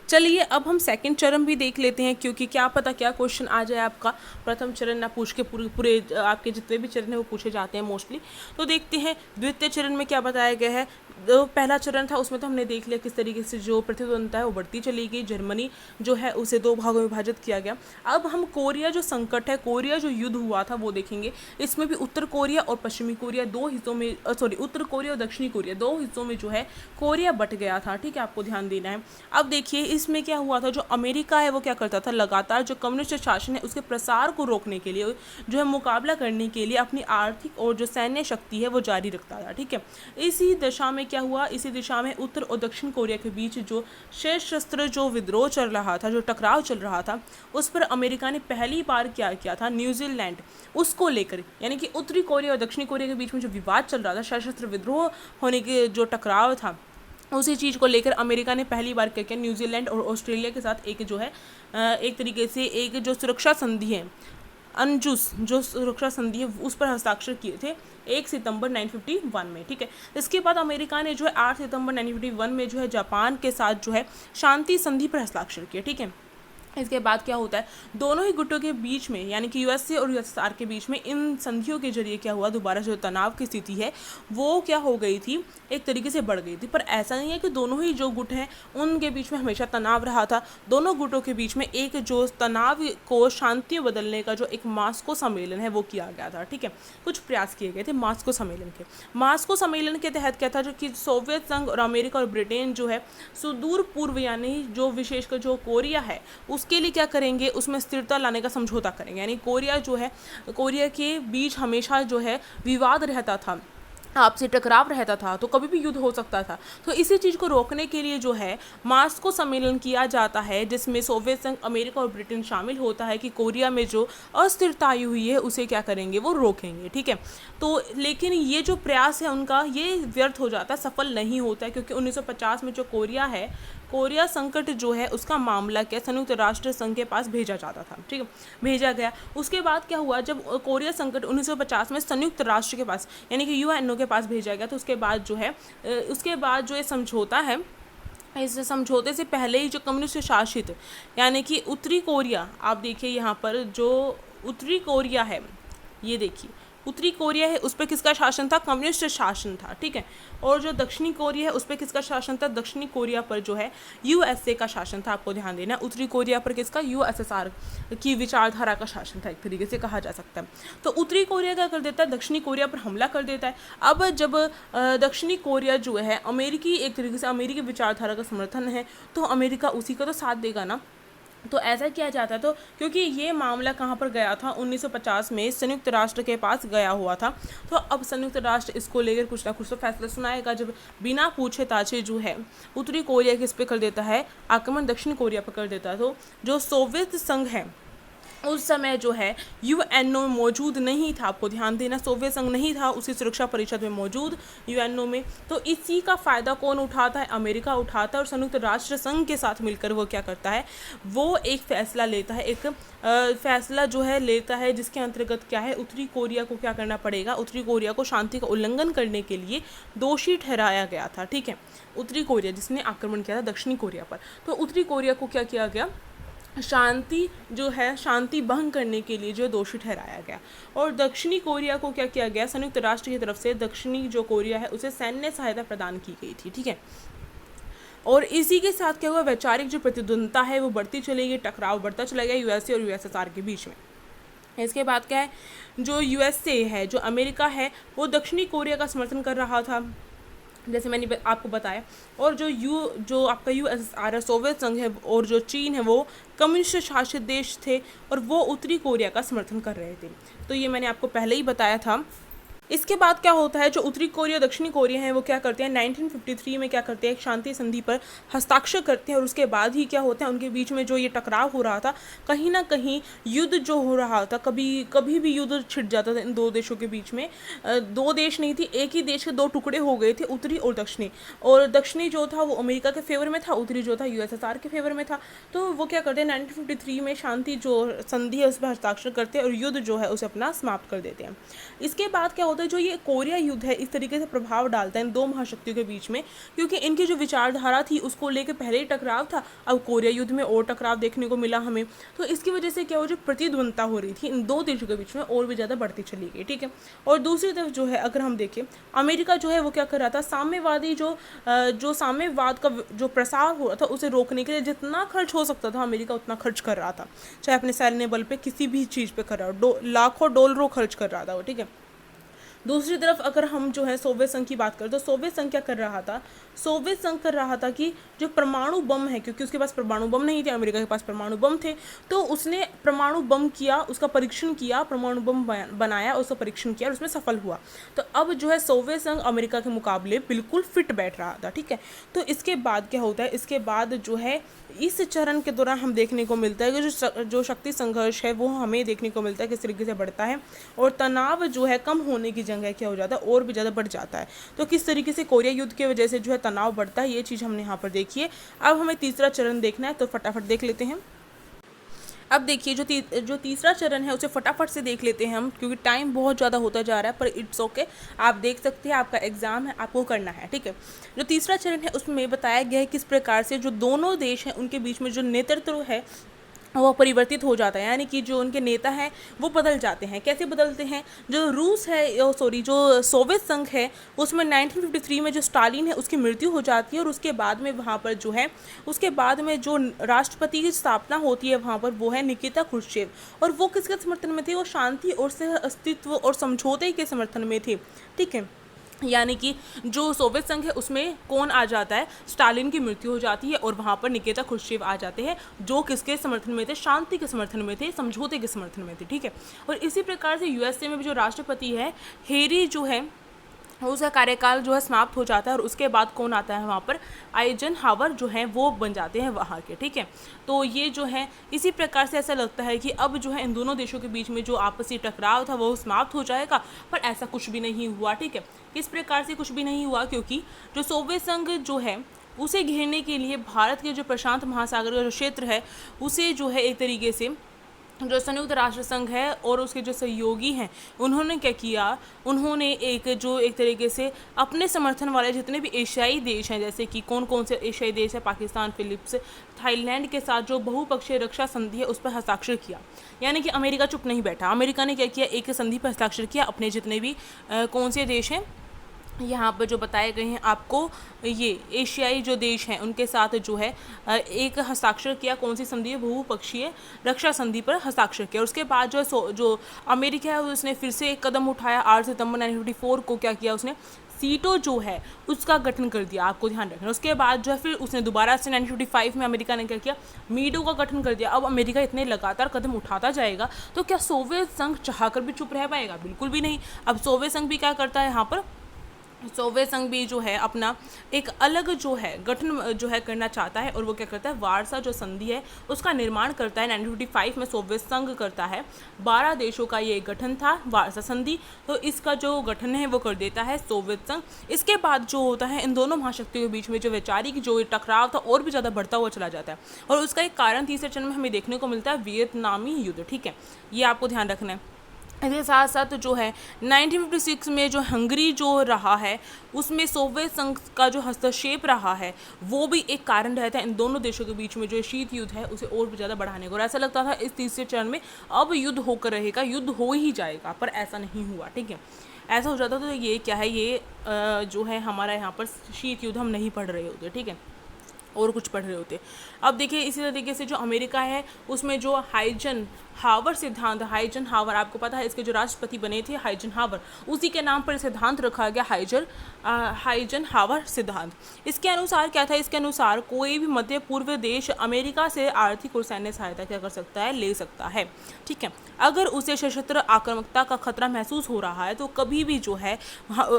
Speaker 1: चलिए अब हम सेकंड चरण भी देख लेते हैं, क्योंकि क्या पता क्या क्वेश्चन आ जाए आपका प्रथम चरण ना पूछ के पूरे आपके जितने भी चरण हैं वो पूछे जाते हैं मोस्टली। तो देखते हैं द्वितीय चरण में क्या बताया गया है। पहला चरण था उसमें तो हमने देख लिया किस तरीके से जो प्रतिद्वंदता है वो बढ़ती चली गई, जर्मनी जो है उसे दो भागों में विभाजित किया गया। अब हम कोरिया जो संकट है, कोरिया जो युद्ध हुआ था वो देखेंगे। इसमें भी उत्तर कोरिया और पश्चिमी कोरिया दो हिस्सों में, उत्तर कोरिया और दक्षिणी कोरिया दो हिस्सों में जो है कोरिया बट गया था, ठीक है, आपको ध्यान देना है। अब देखिए इसमें क्या हुआ था, जो अमेरिका है वो क्या करता था, लगातार जो कम्युनिस्ट शासन है उसके प्रसार को रोकने के लिए, जो है मुकाबला करने के लिए अपनी आर्थिक और जो सैन्य शक्ति है वो जारी रखता था, ठीक है। इसी दशा में क्या हुआ, इसी दिशा में उत्तर और दक्षिण कोरिया के बीच जो सशस्त्र जो विद्रोह चल रहा था, जो टकराव चल रहा था, उस पर अमेरिका ने पहली बार क्या किया था, न्यूजीलैंड उसको लेकर, यानी कि उत्तरी कोरिया और दक्षिणी कोरिया के बीच में जो विवाद चल रहा था, सशस्त्र विद्रोह होने के जो टकराव था, उसी चीज़ को लेकर अमेरिका ने पहली बार क्या किया, न्यूजीलैंड और ऑस्ट्रेलिया के साथ एक जो है एक तरीके से एक जो सुरक्षा संधि है, अनजुस जो सुरक्षा संधि है उस पर हस्ताक्षर किए थे 1 सितंबर 1951 में, ठीक है। इसके बाद अमेरिका ने जो है 8 सितंबर 1951 में जो है जापान के साथ जो है शांति संधि पर हस्ताक्षर किया, ठीक है। इसके बाद क्या होता है, दोनों ही गुटों के बीच में यानी कि यूएसए और यूएसएसआर के बीच में इन संधियों के जरिए क्या हुआ, दोबारा जो तनाव की स्थिति है वो क्या हो गई थी, एक तरीके से बढ़ गई थी। पर ऐसा नहीं है कि दोनों ही जो गुट हैं उनके बीच में हमेशा तनाव रहा था। दोनों गुटों के बीच में एक जो तनाव को शांति में बदलने का जो एक मास्को सम्मेलन है वो किया गया था। ठीक है, कुछ प्रयास किए गए थे मास्को सम्मेलन के। मास्को सम्मेलन के तहत क्या था, जो कि सोवियत संघ और अमेरिका और ब्रिटेन जो है सुदूर पूर्व यानी जो विशेषकर जो कोरिया है उसके लिए क्या करेंगे, उसमें स्थिरता लाने का समझौता करेंगे। यानी कोरिया जो है, कोरिया के बीच हमेशा जो है विवाद रहता था, आपसी टकराव रहता था, तो कभी भी युद्ध हो सकता था। तो इसी चीज़ को रोकने के लिए जो है मास्को सम्मेलन किया जाता है, जिसमें सोवियत संघ, अमेरिका और ब्रिटेन शामिल होता है कि कोरिया में जो अस्थिरता आई हुई है उसे क्या करेंगे, वो रोकेंगे। ठीक है, तो लेकिन ये जो प्रयास है उनका ये व्यर्थ हो जाता है, सफल नहीं होता है, क्योंकि 1950 में जो कोरिया है, कोरिया संकट जो है उसका मामला क्या संयुक्त राष्ट्र संघ के पास भेजा जाता था। ठीक है, भेजा गया। उसके बाद क्या हुआ, जब कोरिया संकट 1950 में संयुक्त राष्ट्र के पास यानी कि यूएनओ के पास भेजा गया, तो उसके बाद जो है उसके बाद जो ये समझौता है, इस समझौते से पहले ही जो कम्युनिस्ट शासित यानी कि उत्तरी कोरिया, आप देखिए यहाँ पर जो उत्तरी कोरिया है, ये देखिए उत्तरी कोरिया है, उस पर किसका शासन था, कम्युनिस्ट शासन था। ठीक है, और जो दक्षिणी कोरिया है उस पर किसका शासन था, दक्षिणी कोरिया पर जो है यूएसए का शासन था। आपको ध्यान देना, उत्तरी कोरिया पर किसका, यूएसएसआर की विचारधारा का शासन था, एक तरीके से कहा जा सकता है। तो उत्तरी कोरिया क्या कर देता है, दक्षिणी कोरिया पर हमला कर देता है। अब जब दक्षिणी कोरिया जो है अमेरिकी, एक तरीके से अमेरिकी विचारधारा का समर्थन है, तो अमेरिका उसी का तो साथ देगा ना। तो ऐसा किया जाता, तो क्योंकि ये मामला कहाँ पर गया था, 1950 में संयुक्त राष्ट्र के पास गया हुआ था। तो अब संयुक्त राष्ट्र इसको लेकर कुछ ना कुछ तो फैसला सुनाएगा। जब बिना पूछे ताछे जो है उत्तरी कोरिया किस पे कर देता है, आक्रमण दक्षिण कोरिया पर कर देता है, तो जो सोवियत संघ है उस समय जो है यूएनओ में मौजूद नहीं था। आपको ध्यान देना, सोवियत संघ नहीं था उसी सुरक्षा परिषद में मौजूद यूएनओ में। तो इसी का फ़ायदा कौन उठाता है, अमेरिका उठाता है, और संयुक्त राष्ट्र संघ के साथ मिलकर वो क्या करता है, वो एक फ़ैसला लेता है, एक फ़ैसला जो है लेता है, जिसके अंतर्गत क्या है, उत्तरी कोरिया को क्या करना पड़ेगा, उत्तरी कोरिया को शांति का उल्लंघन करने के लिए दोषी ठहराया गया था। ठीक है, उत्तरी कोरिया जिसने आक्रमण किया था दक्षिणी कोरिया पर, तो उत्तरी कोरिया को क्या किया गया, शांति जो है, शांति भंग करने के लिए जो दोषी ठहराया गया। और दक्षिणी कोरिया को क्या किया गया, संयुक्त राष्ट्र की तरफ से दक्षिणी जो कोरिया है उसे सैन्य सहायता प्रदान की गई थी। ठीक है, और इसी के साथ क्या हुआ, वैचारिक जो प्रतिद्वंदता है वो बढ़ती चली गई, टकराव बढ़ता चला गया यूएसए और यूएसएसआर के बीच में। इसके बाद क्या है, जो यूएसए है, जो अमेरिका है, वो दक्षिणी कोरिया का समर्थन कर रहा था, जैसे मैंने आपको बताया। और जो आपका यूएसएसआर है, सोवियत संघ है, और जो चीन है वो कम्युनिस्ट शासित देश थे, और वो उत्तरी कोरिया का समर्थन कर रहे थे। तो ये मैंने आपको पहले ही बताया था। इसके बाद क्या होता है, जो उत्तरी कोरिया दक्षिणी कोरिया है वो क्या करते हैं, 1953 में क्या करते हैं, एक शांति संधि पर हस्ताक्षर करते हैं। और उसके बाद ही क्या होता है, उनके बीच में जो ये टकराव हो रहा था, कहीं ना कहीं युद्ध जो हो रहा था, कभी भी युद्ध छिड़ जाता था इन दो देशों के बीच में। दो देश नहीं थी, एक ही देश के दो टुकड़े हो गए थे, उत्तरी और दक्षिणी। और दक्षिणी जो था वो अमेरिका के फेवर में था, उत्तरी जो था यूएसएसआर के फेवर में था। तो वो क्या करते हैं, 1953 में शांति जो संधि है उस पर हस्ताक्षर करते हैं और युद्ध जो है उसे अपना समाप्त कर देते हैं। इसके बाद क्या होता है, जो ये कोरिया युद्ध है इस तरीके से प्रभाव डालता है इन दो महाशक्तियों के बीच में, क्योंकि इनकी जो विचारधारा थी उसको लेकर पहले ही टकराव था, अब कोरिया युद्ध में और टकराव देखने को मिला हमें। तो इसकी वजह से क्या हो, जो प्रतिद्वंदता हो रही थी इन दो देशों के बीच में और भी ज़्यादा बढ़ती चली गई। ठीक है, और दूसरी तरफ जो है अगर हम देखें, अमेरिका जो है वो क्या कर रहा था, साम्यवादी जो साम्यवाद का जो प्रसार हो रहा था उसे रोकने के लिए जितना खर्च हो सकता था अमेरिका उतना खर्च कर रहा था, चाहे अपने सैन्य बल पे किसी भी चीज़ पे कर रहा हो, लाखों डॉलरों खर्च कर रहा था वो। ठीक है, दूसरी तरफ अगर हम जो है सोवियत संघ की बात करें, तो सोवियत संघ क्या कर रहा था, सोवियत संघ कर रहा था कि जो परमाणु बम है, क्योंकि उसके पास परमाणु बम नहीं थे, अमेरिका के पास परमाणु बम थे, तो उसने परमाणु बम किया, उसका परीक्षण किया, परमाणु बम बनाया, उसका परीक्षण किया और उसमें सफल हुआ। तो अब जो है सोवियत संघ अमेरिका के मुकाबले बिल्कुल फिट बैठ रहा था। ठीक है, तो इसके बाद क्या होता है, इसके बाद जो है इस चरण के दौरान हम देखने को मिलता है कि जो शक्ति संघर्ष है वो हमें देखने को मिलता है किस तरीके से बढ़ता है, और तनाव जो है कम होने की जगह क्या हो जाता है, और भी ज़्यादा बढ़ जाता है। तो किस तरीके से कोरिया युद्ध की वजह से जो है तनाव बढ़ता है, ये चीज़ हमने यहाँ पर देखी है। अब हमें तीसरा चरण देखना है, तो फटाफट देख लेते हैं। अब देखिए जो तीसरा चरण है उसे फटाफट से देख लेते हैं हम, क्योंकि टाइम बहुत ज़्यादा होता जा रहा है, पर इट्स ओके, आप देख सकते हैं, आपका एग्जाम है, आपको करना है। ठीक है, जो तीसरा चरण है उसमें बताया गया है किस प्रकार से जो दोनों देश हैं उनके बीच में जो नेतृत्व है वो परिवर्तित हो जाता है, यानी कि जो उनके नेता हैं वो बदल जाते हैं। कैसे बदलते हैं? जो रूस है, सॉरी, जो सोवियत संघ है, उसमें 1953 में जो स्टालिन है उसकी मृत्यु हो जाती है, और उसके बाद में वहाँ पर जो है, उसके बाद में जो राष्ट्रपति की स्थापना होती है वहाँ पर, वो है निकिता क्रुश्चेव। और वो किसके समर्थन में थे? वो शांति और सह अस्तित्व और समझौते के समर्थन में थे। ठीक है, यानी कि जो सोवियत संघ है उसमें कौन आ जाता है? स्टालिन की मृत्यु हो जाती है, और वहाँ पर निकिता क्रुश्चेव आ जाते हैं, जो किसके समर्थन में थे? शांति के समर्थन में थे, समझौते के समर्थन में थे। ठीक है, और इसी प्रकार से यूएसए में भी जो राष्ट्रपति है, हैरी जो है, उसका कार्यकाल जो है समाप्त हो जाता है, और उसके बाद कौन आता है वहाँ पर? आइजनहावर जो है वो बन जाते हैं वहाँ के। ठीक है, तो ये जो है इसी प्रकार से ऐसा लगता है कि अब जो है इन दोनों देशों के बीच में जो आपसी टकराव था वो समाप्त हो जाएगा, पर ऐसा कुछ भी नहीं हुआ। ठीक है, किस प्रकार से कुछ भी नहीं हुआ? क्योंकि जो सोवियत संघ जो है उसे घेरने के लिए भारत के जो प्रशांत महासागर का जो क्षेत्र है उसे जो है एक तरीके से जो संयुक्त राष्ट्र संघ है और उसके जो सहयोगी हैं उन्होंने क्या किया? उन्होंने एक तरीके से अपने समर्थन वाले जितने भी एशियाई देश हैं, जैसे कि कौन कौन से एशियाई देश है, पाकिस्तान, फिलीपींस, थाईलैंड के साथ जो बहुपक्षीय रक्षा संधि है उस पर हस्ताक्षर किया। यानी कि अमेरिका चुप नहीं बैठा, अमेरिका ने क्या किया? एक संधि पर हस्ताक्षर किया। अपने जितने भी कौन से देश हैं यहाँ पर जो बताए गए हैं आपको, ये एशियाई जो देश हैं उनके साथ जो है एक हस्ताक्षर किया। कौन सी संधि है? बहुपक्षीय रक्षा संधि पर हस्ताक्षर किया। उसके बाद जो अमेरिका है उसने फिर से एक कदम उठाया। 8 सितंबर 1954 को क्या किया उसने? सीटो जो है उसका गठन कर दिया, आपको ध्यान रखना। उसके बाद जो है फिर उसने दोबारा से 1955 में अमेरिका ने क्या किया? मीडो का गठन कर दिया। अब अमेरिका इतने लगातार कदम उठाता जाएगा तो क्या सोवियत संघ चाहकर भी चुप रह पाएगा? बिल्कुल भी नहीं। अब सोवियत संघ भी क्या करता है यहाँ पर? सोवियत संघ भी जो है अपना एक अलग जो है गठन जो है करना चाहता है, और वो क्या करता है? वार्सा जो संधि है उसका निर्माण करता है। 1955 में सोवियत संघ करता है। 12 देशों का ये गठन था वार्सा संधि, तो इसका जो गठन है वो कर देता है सोवियत संघ। इसके बाद जो होता है इन दोनों महाशक्तियों के बीच में जो वैचारिक जो टकराव था और भी ज़्यादा बढ़ता हुआ चला जाता है, और उसका एक कारण तीसरे चरण में हमें देखने को मिलता है वियतनामी युद्ध। ठीक है, ये आपको ध्यान रखना है। इसके साथ साथ जो है 1956 में जो हंगरी जो रहा है उसमें सोवियत संघ का जो हस्तक्षेप रहा है वो भी एक कारण रहता है इन दोनों देशों के बीच में जो शीत युद्ध है उसे और भी ज़्यादा बढ़ाने को। और ऐसा लगता था इस तीसरे चरण में अब युद्ध होकर रहेगा, युद्ध हो ही जाएगा, पर ऐसा नहीं हुआ। ठीक है, ऐसा हो जाता तो ये क्या है? ये जो है हमारा यहाँ पर शीत युद्ध हम नहीं पढ़ रहे होते। ठीक है, और कुछ पढ़ रहे होते। अब देखिए इसी तरीके से जो अमेरिका है उसमें जो हाइजनहावर सिद्धांत, हाइजनहावर आपको पता है इसके जो राष्ट्रपति बने थे हाइजनहावर, उसी के नाम पर सिद्धांत रखा गया हाइजनहावर सिद्धांत। इसके अनुसार क्या था? इसके अनुसार कोई भी मध्य पूर्व देश अमेरिका से आर्थिक और सैन्य सहायता क्या कर सकता है? ले सकता है। ठीक है, अगर उसे सशस्त्र आक्रामकता का खतरा महसूस हो रहा है तो कभी भी जो है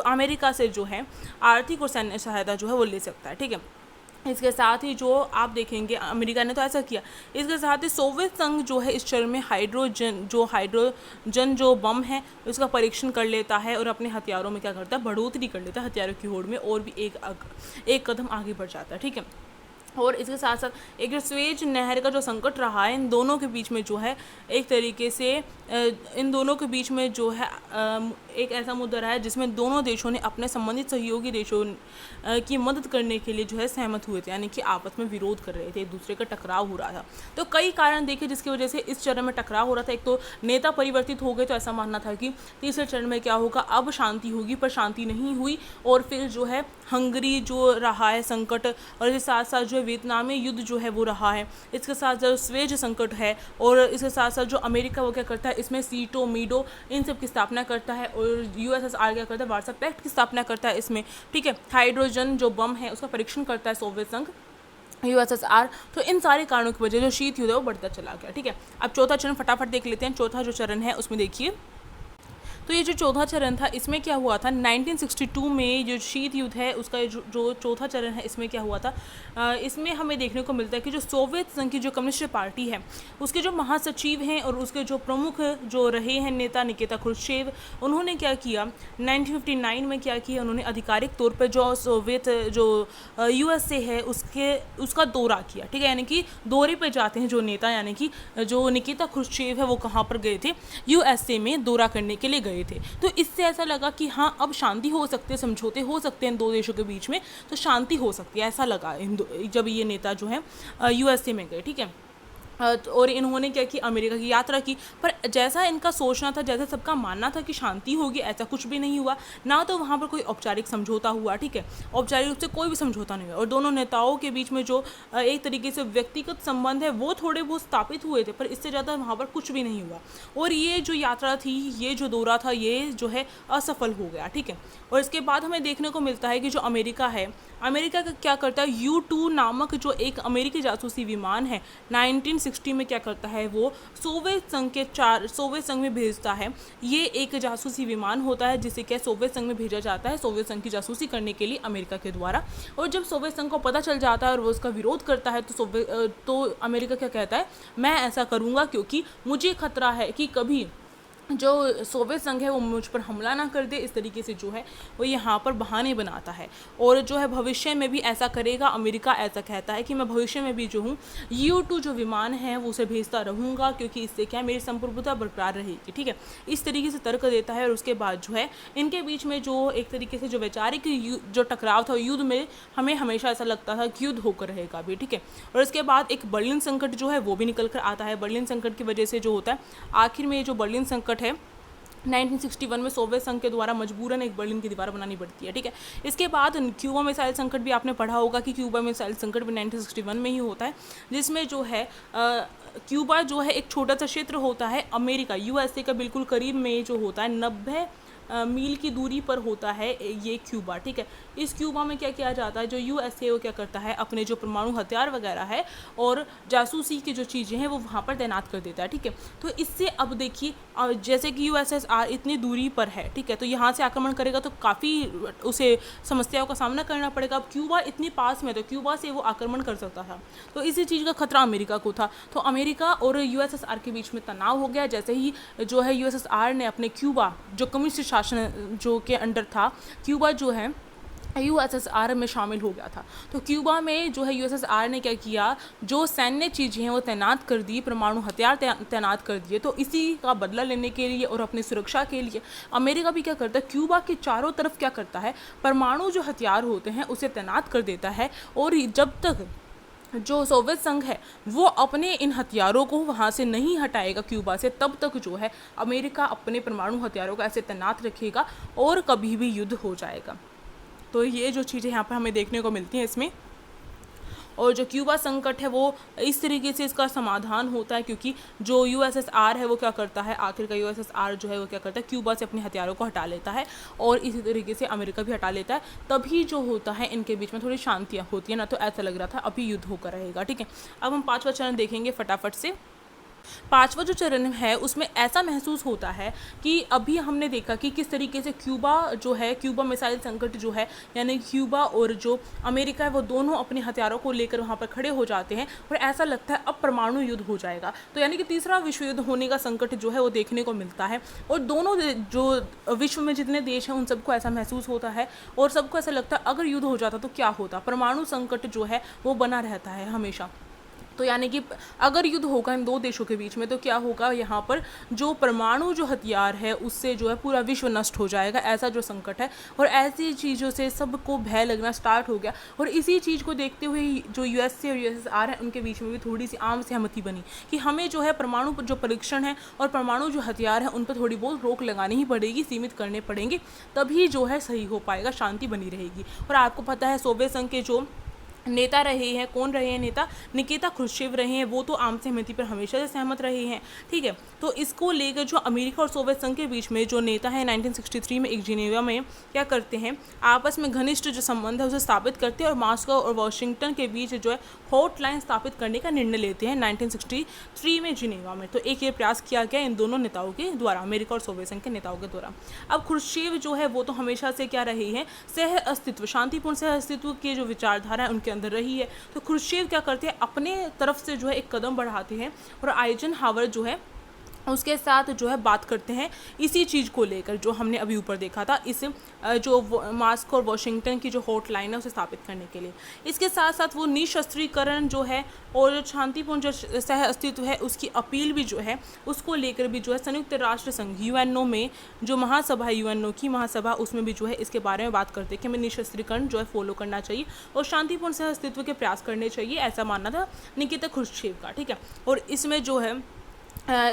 Speaker 1: अमेरिका से जो है आर्थिक और सैन्य सहायता जो है वो ले सकता है। ठीक है, इसके साथ ही जो आप देखेंगे अमेरिका ने तो ऐसा किया। इसके साथ ही सोवियत संघ जो है इस चरण में हाइड्रोजन जो बम है उसका परीक्षण कर लेता है और अपने हथियारों में क्या करता है? बढ़ोतरी कर लेता है, हथियारों की होड़ में और भी एक कदम आगे बढ़ जाता है। ठीक है, और इसके साथ साथ एक जो स्वेज नहर का जो संकट रहा है इन दोनों के बीच में जो है एक तरीके से इन दोनों के बीच में जो है एक ऐसा मुद्दा रहा है जिसमें दोनों देशों ने अपने संबंधित सहयोगी देशों की मदद करने के लिए जो है सहमत हुए थे, यानी कि आपस में विरोध कर रहे थे, एक दूसरे का टकराव हो रहा था। तो कई कारण देखे जिसकी वजह से इस चरण में टकराव हो रहा था। एक तो नेता परिवर्तित हो गए, तो ऐसा मानना था कि तीसरे चरण में क्या होगा? अब शांति होगी, पर शांति नहीं हुई। और फिर जो है हंगरी जो रहा है संकट, और इसके साथ साथ जो वियतनामी युद्ध जो है वो रहा है, इसके साथ जो स्वेज संकट है, और इसके साथ साथ जो अमेरिका वो क्या करता है इसमें सीटो मीडो इन सब की स्थापना करता है, और यूएसएसआर क्या करता है? वार्सा पैक्ट की स्थापना करता है इसमें। ठीक है, हाइड्रोजन जो बम है उसका परीक्षण करता है सोवियत संघ, यूएसएसआर। तो इन सारे कारणों की वजह जो शीत युद्ध है वो बढ़ता चला गया। ठीक है, अब चौथा चरण फटाफट देख लेते हैं। चौथा जो चरण है उसमें देखिए, तो ये जो चौथा चरण था इसमें क्या हुआ था? 1962 में जो शीत युद्ध है उसका जो चौथा चरण है इसमें क्या हुआ था? इसमें हमें देखने को मिलता है कि जो सोवियत संघ की जो कम्युनिस्ट पार्टी है उसके जो महासचिव हैं और उसके जो प्रमुख जो रहे हैं नेता निकिता क्रुश्चेव, उन्होंने क्या किया 1959 में क्या किया? उन्होंने आधिकारिक तौर पर जो सोवियत जो यूएसए है उसका दौरा किया। ठीक है, यानी कि दौरे पर जाते हैं जो नेता, यानी कि जो निकिता क्रुश्चेव है वो कहाँ पर गए थे? यूएसए में दौरा करने के लिए गए थे। तो इससे ऐसा लगा कि हाँ अब शांति हो सकती है, समझौते हो सकते हैं इन दो देशों के बीच में, तो शांति हो सकती है, ऐसा लगा जब ये नेता जो है यूएसए में गए। ठीक है, और इन्होंने क्या की अमेरिका की यात्रा की। पर जैसा इनका सोचना था, जैसा सबका मानना था कि शांति होगी, ऐसा कुछ भी नहीं हुआ। ना तो वहाँ पर कोई औपचारिक समझौता हुआ, ठीक है, औपचारिक रूप से कोई भी समझौता नहीं हुआ। और दोनों नेताओं के बीच में जो एक तरीके से व्यक्तिगत संबंध है वो थोड़े बहुत स्थापित हुए थे, पर इससे ज़्यादा वहाँ पर कुछ भी नहीं हुआ। और ये जो यात्रा थी, ये जो दौरा था, ये जो है असफल हो गया, ठीक है। और इसके बाद हमें देखने को मिलता है कि जो अमेरिका है, अमेरिका का क्या करता है, U-2 नामक जो एक अमेरिकी जासूसी विमान है 1960 में क्या करता है, वो सोवियत संघ में भेजता है। ये एक जासूसी विमान होता है जिसे क्या सोवियत संघ में भेजा जाता है सोवियत संघ की जासूसी करने के लिए अमेरिका के द्वारा। और जब सोवियत संघ को पता चल जाता है और वो उसका विरोध करता है तो अमेरिका क्या कहता है, मैं ऐसा करूँगा क्योंकि मुझे खतरा है कि कभी जो सोवियत संघ है वो मुझ पर हमला ना कर दे। इस तरीके से जो है वो यहाँ पर बहाने बनाता है और जो है भविष्य में भी ऐसा करेगा। अमेरिका ऐसा कहता है कि मैं भविष्य में भी जो हूँ U-2 जो विमान है वो उसे भेजता रहूँगा क्योंकि इससे क्या मेरी संप्रभुता बरकरार रहेगी, ठीक है। इस तरीके से तर्क देता है। और उसके बाद जो है इनके बीच में जो एक तरीके से जो वैचारिक जो टकराव था युद्ध में, हमें हमेशा ऐसा लगता था कि युद्ध होकर रहेगा अभी, ठीक है। और इसके बाद एक बर्लिन संकट जो है वो भी निकल कर आता है। बर्लिन संकट की वजह से जो होता है, आखिर में जो बर्लिन संकट है 1961 में सोवियत संघ के द्वारा मजबूरन एक बर्लिन की दीवार बनानी पड़ती है, ठीक है। इसके बाद क्यूबा मिसाइल संकट भी आपने पढ़ा होगा कि क्यूबा मिसाइल संकट भी 1961 में ही होता है, जिसमें जो है क्यूबा जो है एक छोटा सा क्षेत्र होता है अमेरिका USA का बिल्कुल करीब में जो होता है 90 मील की दूरी पर होता है ये क्यूबा, ठीक है। इस क्यूबा में क्या किया जाता है, जो USA वो क्या करता है, अपने जो परमाणु हथियार वगैरह है और जासूसी की जो चीज़ें हैं वो वहाँ पर तैनात कर देता है, ठीक है। तो इससे अब देखिए जैसे कि USSR इतनी दूरी पर है, ठीक है, तो यहाँ से आक्रमण करेगा तो काफ़ी उसे समस्याओं का सामना करना पड़ेगा। अब क्यूबा इतनी पास में, तो क्यूबा से वो आक्रमण कर सकता था, तो इसी चीज़ का खतरा अमेरिका को था। तो अमेरिका और USSR के बीच में तनाव हो गया। जैसे ही जो है USSR ने अपने क्यूबा जो कम्युनिस्ट शासन जो के अंडर था, क्यूबा जो है USSR में शामिल हो गया था। तो क्यूबा में जो है USSR ने क्या किया, जो सैन्य चीज़ें हैं वो तैनात कर दी, परमाणु हथियार तैनात कर दिए। तो इसी का बदला लेने के लिए और अपनी सुरक्षा के लिए अमेरिका भी क्या करता है, क्यूबा के चारों तरफ क्या करता है, परमाणु जो हथियार होते हैं उसे तैनात कर देता है। और जब तक जो सोवियत संघ है वो अपने इन हथियारों को वहाँ से नहीं हटाएगा क्यूबा से, तब तक जो है अमेरिका अपने परमाणु हथियारों को ऐसे तैनात रखेगा और कभी भी युद्ध हो जाएगा। तो ये जो चीज़ें यहाँ पर हमें देखने को मिलती हैं इसमें। और जो क्यूबा संकट है वो इस तरीके से इसका समाधान होता है, क्योंकि जो USSR है वो क्या करता है, आखिर का USSR जो है वो क्या करता है, क्यूबा से अपने हथियारों को हटा लेता है और इसी तरीके से अमेरिका भी हटा लेता है। तभी जो होता है इनके बीच में थोड़ी शांतियाँ होती है, ना तो ऐसा लग रहा था अभी युद्ध होकर रहेगा, ठीक है। अब हम 5वां चरण देखेंगे फटाफट से। 5वां जो चरण है उसमें ऐसा महसूस होता है कि अभी हमने देखा कि किस तरीके से क्यूबा जो है, क्यूबा मिसाइल संकट जो है, यानी क्यूबा और जो अमेरिका है वो दोनों अपने हथियारों को लेकर वहाँ पर खड़े हो जाते हैं और ऐसा लगता है अब परमाणु युद्ध हो जाएगा। तो यानी कि तीसरा विश्व युद्ध होने का संकट जो है वो देखने को मिलता है। और दोनों जो विश्व में जितने देश हैं उन सबको ऐसा महसूस होता है और सबको ऐसा लगता है अगर युद्ध हो जाता तो क्या होता, परमाणु संकट जो है वो बना रहता है हमेशा। तो यानी कि अगर युद्ध होगा इन दो देशों के बीच में तो क्या होगा, यहाँ पर जो परमाणु जो हथियार है उससे जो है पूरा विश्व नष्ट हो जाएगा, ऐसा जो संकट है। और ऐसी चीज़ों से सबको भय लगना स्टार्ट हो गया और इसी चीज़ को देखते हुए जो USA और USSR है उनके बीच में भी थोड़ी सी आम सहमति बनी कि हमें जो है परमाणु जो परीक्षण है और परमाणु जो हथियार है उन पर थोड़ी बहुत रोक लगानी ही पड़ेगी, सीमित करने पड़ेंगे, तभी जो है सही हो पाएगा, शांति बनी रहेगी। और आपको पता है सोवियत संघ के जो नेता रहे हैं, कौन रहे हैं नेता, निकिता क्रुश्चेव रहे हैं, वो तो आम सहमति पर हमेशा से सहमत रहे हैं, ठीक है। तो इसको लेकर जो अमेरिका और सोवियत संघ के बीच में जो नेता है 1963 में एक जिनेवा में क्या करते हैं, आपस में घनिष्ठ जो संबंध है उसे स्थापित करते हैं और मॉस्को और वाशिंगटन के बीच जो है हॉटलाइन स्थापित करने का निर्णय लेते हैं 1963 में जिनेवा में। तो एक ये प्रयास किया गया इन दोनों नेताओं के द्वारा, अमेरिका और सोवियत संघ के नेताओं के द्वारा। अब क्रुश्चेव जो है वो तो हमेशा से क्या रहे हैं, सह अस्तित्व, शांतिपूर्ण सह अस्तित्व के जो विचारधारा है उनके अंदर रही है। तो क्रुश्चेव क्या करते हैं, अपने तरफ से जो है एक कदम बढ़ाते हैं और आइजनहावर जो है उसके साथ जो है बात करते हैं इसी चीज़ को लेकर जो हमने अभी ऊपर देखा था, इस मास्को और वाशिंगटन की जो हॉटलाइन है उसे स्थापित करने के लिए। इसके साथ साथ वो निशस्त्रीकरण जो है और जो शांतिपूर्ण जो सह अस्तित्व है उसकी अपील भी जो है उसको लेकर भी जो है संयुक्त राष्ट्र संघ यूएनओ में जो महासभा है, यूएनओ की महासभा, उसमें भी जो है इसके बारे में बात करते हैं कि हमें निशस्त्रीकरण जो है फॉलो करना चाहिए और शांतिपूर्ण सह अस्तित्व के प्रयास करने चाहिए, ऐसा मानना था निकिता ख्रुश्चेव का। ठीक है, और इसमें जो है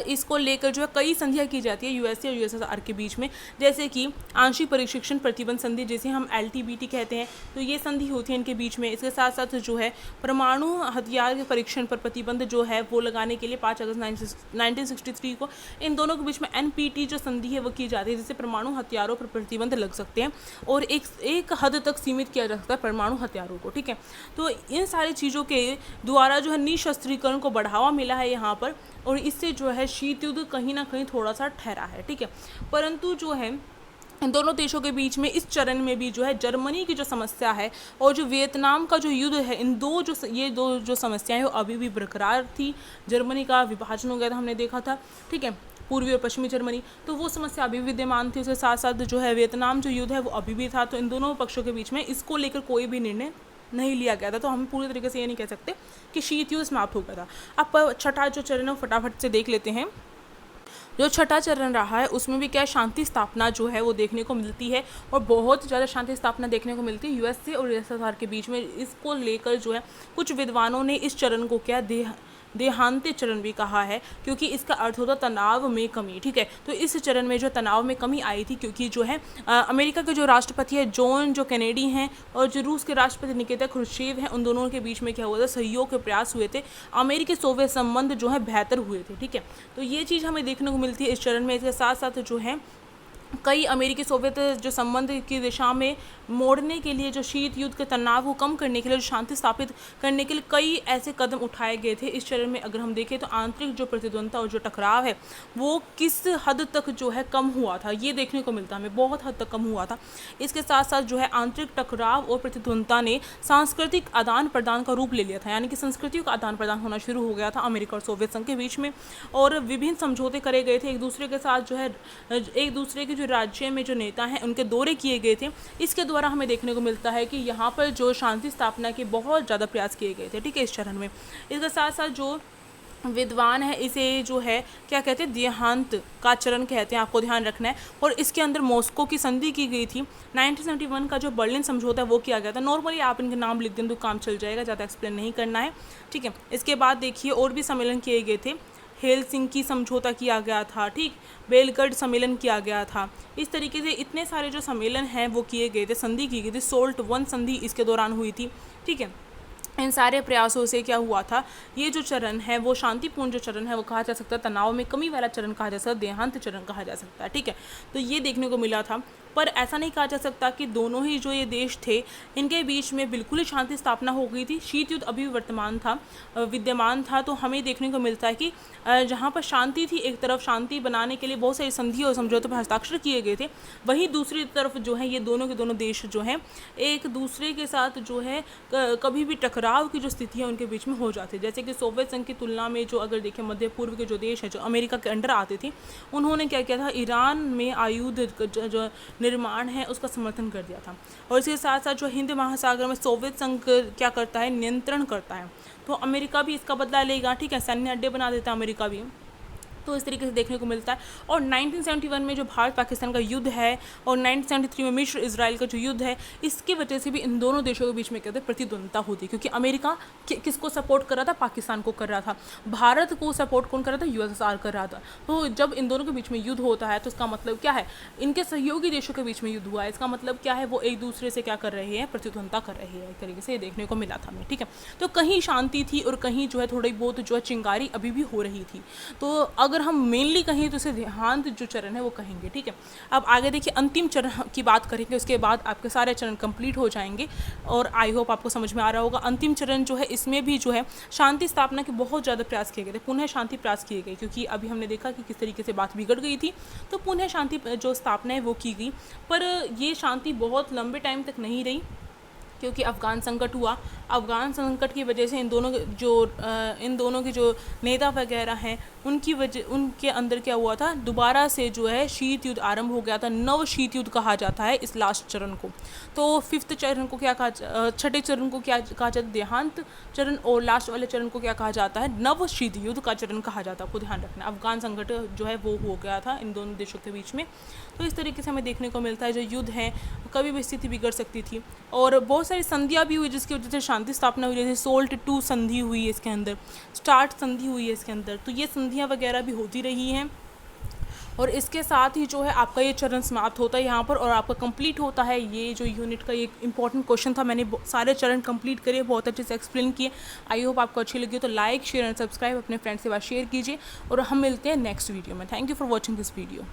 Speaker 1: इसको लेकर जो है कई संधियाँ की जाती है यूएसए और यूएसएसआर के बीच में, जैसे कि आंशिक प्रशिक्षण प्रतिबंध संधि, जिसे हम एलटीबीटी कहते हैं, तो ये संधि होती है इनके बीच में। इसके साथ साथ जो है परमाणु हथियार के परीक्षण पर प्रतिबंध जो है वो लगाने के लिए 5 अगस्त 1963 को इन दोनों के बीच में एनपीटी जो संधि है वो की जाती है, जिससे परमाणु हथियारों पर प्रतिबंध लग सकते हैं और एक हद तक सीमित किया जा सकता है परमाणु हथियारों को। ठीक है, तो इन सारी चीज़ों के द्वारा जो है निशस्त्रीकरण को बढ़ावा मिला है यहाँ पर, और इससे जो है शीत युद्ध कहीं ना कहीं थोड़ा सा ठहरा है। ठीक है, परंतु जो है इन दोनों देशों के बीच में इस चरण में भी जो है जर्मनी की जो समस्या है और जो वियतनाम का जो युद्ध है, इन ये दो जो समस्याएं हैं वो अभी भी बरकरार थी। जर्मनी का विभाजन हो गया था, हमने देखा था। ठीक है, पूर्वी और पश्चिमी जर्मनी, तो वो समस्या अभी विद्यमान थी। उसके साथ साथ जो है वियतनाम जो युद्ध है वो अभी भी था। तो इन दोनों पक्षों के बीच में इसको लेकर कोई भी निर्णय नहीं लिया गया था, तो हम पूरी तरीके से ये नहीं कह सकते कि शीत युद्ध समाप्त हो गया था। अब छठा जो चरण है फटाफट से देख लेते हैं। जो छठा चरण रहा है उसमें भी क्या शांति स्थापना जो है वो देखने को मिलती है, और बहुत ज़्यादा शांति स्थापना देखने को मिलती है यूएसए और यूएसएसआर के बीच में। इसको लेकर जो है कुछ विद्वानों ने इस चरण को क्या देहांत्य चरण भी कहा है, क्योंकि इसका अर्थ होता तनाव में कमी। ठीक है, तो इस चरण में जो तनाव में कमी आई थी, क्योंकि जो है अमेरिका के जो राष्ट्रपति है जॉन जो कैनेडी हैं और जो रूस के राष्ट्रपति निकिता ख्रुश्चेव हैं, उन दोनों के बीच में क्या हुआ था, सहयोग के प्रयास हुए थे, अमेरिकी सोवियत संबंध जो है बेहतर हुए थे। ठीक है, तो ये चीज़ हमें देखने को मिलती है इस चरण में। इसके साथ साथ जो है कई अमेरिकी सोवियत जो संबंध की दिशा में मोड़ने के लिए, जो शीत युद्ध के तनाव को कम करने के लिए, जो शांति स्थापित करने के लिए कई ऐसे कदम उठाए गए थे इस चरण में। अगर हम देखें तो आंतरिक जो प्रतिद्वंद्विता और जो टकराव है वो किस हद तक जो है कम हुआ था, ये देखने को मिलता है हमें, बहुत हद तक कम हुआ था। इसके साथ साथ जो है आंतरिक टकराव और प्रतिद्वंद्विता ने सांस्कृतिक आदान प्रदान का रूप ले लिया था, यानी कि संस्कृतियों का आदान प्रदान होना शुरू हो गया था अमेरिका और सोवियत संघ के बीच में, और विभिन्न समझौते करे गए थे एक दूसरे के साथ। जो है एक दूसरे के जो राज्य में जो नेता हैं उनके दौरे किए गए थे। इसके द्वारा हमें देखने को मिलता है कि यहाँ पर जो शांति स्थापना के बहुत ज़्यादा प्रयास किए गए थे। ठीक है, इस चरण में। इसके साथ साथ जो विद्वान है इसे जो है क्या कहते हैं, देहांत का चरण कहते हैं, आपको ध्यान रखना है। और इसके अंदर मॉस्को की संधि की गई थी। 1971 का जो बर्लिन समझौता है वो किया गया था। नॉर्मली आप इनके नाम लिख दें तो काम चल जाएगा, ज़्यादा एक्सप्लेन नहीं करना है। ठीक है, इसके बाद देखिए और भी सम्मेलन किए गए थे। हेलसिंकी समझौता किया गया था, ठीक, बेलग्रेड सम्मेलन किया गया था। इस तरीके से इतने सारे जो सम्मेलन हैं वो किए गए थे, संधि की गई थी। सोल्ट वन संधि इसके दौरान हुई थी। ठीक है, इन सारे प्रयासों से क्या हुआ था, ये जो चरण है वो शांतिपूर्ण जो चरण है वो कहा जा सकता है, तनाव में कमी वाला चरण कहा जा सकता है, देहांत चरण कहा जा सकता है। ठीक है, तो ये देखने को मिला था। पर ऐसा नहीं कहा जा सकता कि दोनों ही जो ये देश थे इनके बीच में बिल्कुल ही शांति स्थापना हो गई थी। शीत युद्ध अभी विद्यमान था। तो हमें देखने को मिलता है कि जहाँ पर शांति थी, एक तरफ शांति बनाने के लिए बहुत सारी संधि और समझौतों पर हस्ताक्षर किए गए थे, वहीं दूसरी तरफ जो है ये दोनों के दोनों देश जो हैं एक दूसरे के साथ जो है कभी भी टकराव की जो स्थिति है उनके बीच में हो जाती है। जैसे कि सोवियत संघ की तुलना में जो अगर देखें मध्य पूर्व के जो देश है जो अमेरिका के अंडर आते थे, उन्होंने क्या किया था, ईरान में आयुध जो निर्माण है उसका समर्थन कर दिया था। और इसके साथ साथ जो हिंद महासागर में सोवियत संघ क्या करता है, नियंत्रण करता है, तो अमेरिका भी इसका बदला लेगा। ठीक है, सैन्य अड्डे बना देता है अमेरिका भी। तो इस तरीके से देखने को मिलता है। और 1971 में जो भारत पाकिस्तान का युद्ध है और 1973 में मिस्र इजराइल का जो युद्ध है, इसकी वजह से भी इन दोनों देशों के बीच में कहते हैं प्रतिद्वंद्विता होती है, क्योंकि अमेरिका किसको सपोर्ट कर रहा था, पाकिस्तान को कर रहा था। भारत को सपोर्ट कौन कर रहा था, यूएसएसआर कर रहा था। तो जब इन दोनों के बीच में युद्ध होता है तो इसका मतलब क्या है, इनके सहयोगी देशों के बीच में युद्ध हुआ है, इसका मतलब क्या है, वो एक दूसरे से क्या कर रहे हैं, प्रतिद्वंद्विता कर रहे हैं। एक तरीके से ये देखने को मिला था हमें। ठीक है, तो कहीं शांति थी और कहीं जो है थोड़ी बहुत जो है चिंगारी अभी भी हो रही थी। तो अगर हम मेनली कहीं तो इसे देहांत जो चरण है वो कहेंगे। ठीक है, अब आगे देखिए अंतिम चरण की बात करेंगे, उसके बाद आपके सारे चरण कंप्लीट हो जाएंगे और आई होप आपको समझ में आ रहा होगा। अंतिम चरण जो है इसमें भी जो है शांति स्थापना के बहुत ज़्यादा प्रयास किए गए थे, पुनः शांति प्रयास किए गए, क्योंकि अभी हमने देखा कि किस तरीके से बात बिगड़ गई थी, तो पुनः शांति जो स्थापना है वो की गई। पर ये शांति बहुत लंबे टाइम तक नहीं रही, क्योंकि अफ़गान संकट हुआ। अफ़गान संकट की वजह से इन दोनों के जो नेता वगैरह हैं उनके अंदर क्या हुआ था, दोबारा से जो है शीत युद्ध आरंभ हो गया था। नव शीत युद्ध कहा जाता है इस लास्ट चरण को। तो फिफ्थ चरण को क्या कहा, छठे चरण को क्या कहा जाता है, देहांत चरण, और लास्ट वाले चरण को क्या कहा जाता है, नव शीत युद्ध का चरण कहा जाता है। आपको ध्यान रखना, अफगान संकट जो है वो हो गया था इन दोनों देशों के बीच में। तो इस तरीके से हमें देखने को मिलता है जो युद्ध है कभी भी स्थिति बिगड़ सकती थी। और बहुत सारी संधियाँ भी हुई जिसकी वजह से शांति स्थापना हुई, जैसे सोल्ट 2 संधि हुई है इसके अंदर, स्टार्ट संधि हुई है इसके अंदर। तो ये संधियाँ वगैरह भी होती रही हैं। और इसके साथ ही जो है आपका ये चरण समाप्त होता है यहाँ पर, और आपका कंप्लीट होता है ये जो यूनिट का ये इंपॉर्टेंट क्वेश्चन था। मैंने सारे चरण कंप्लीट करे, बहुत अच्छे से एक्सप्लेन किए। आई होप आपको अच्छी लगी हो तो लाइक शेयर एंड सब्सक्राइब अपने फ्रेंड्स के पास शेयर कीजिए, और हम मिलते हैं नेक्स्ट वीडियो में। Thank you for watching this video.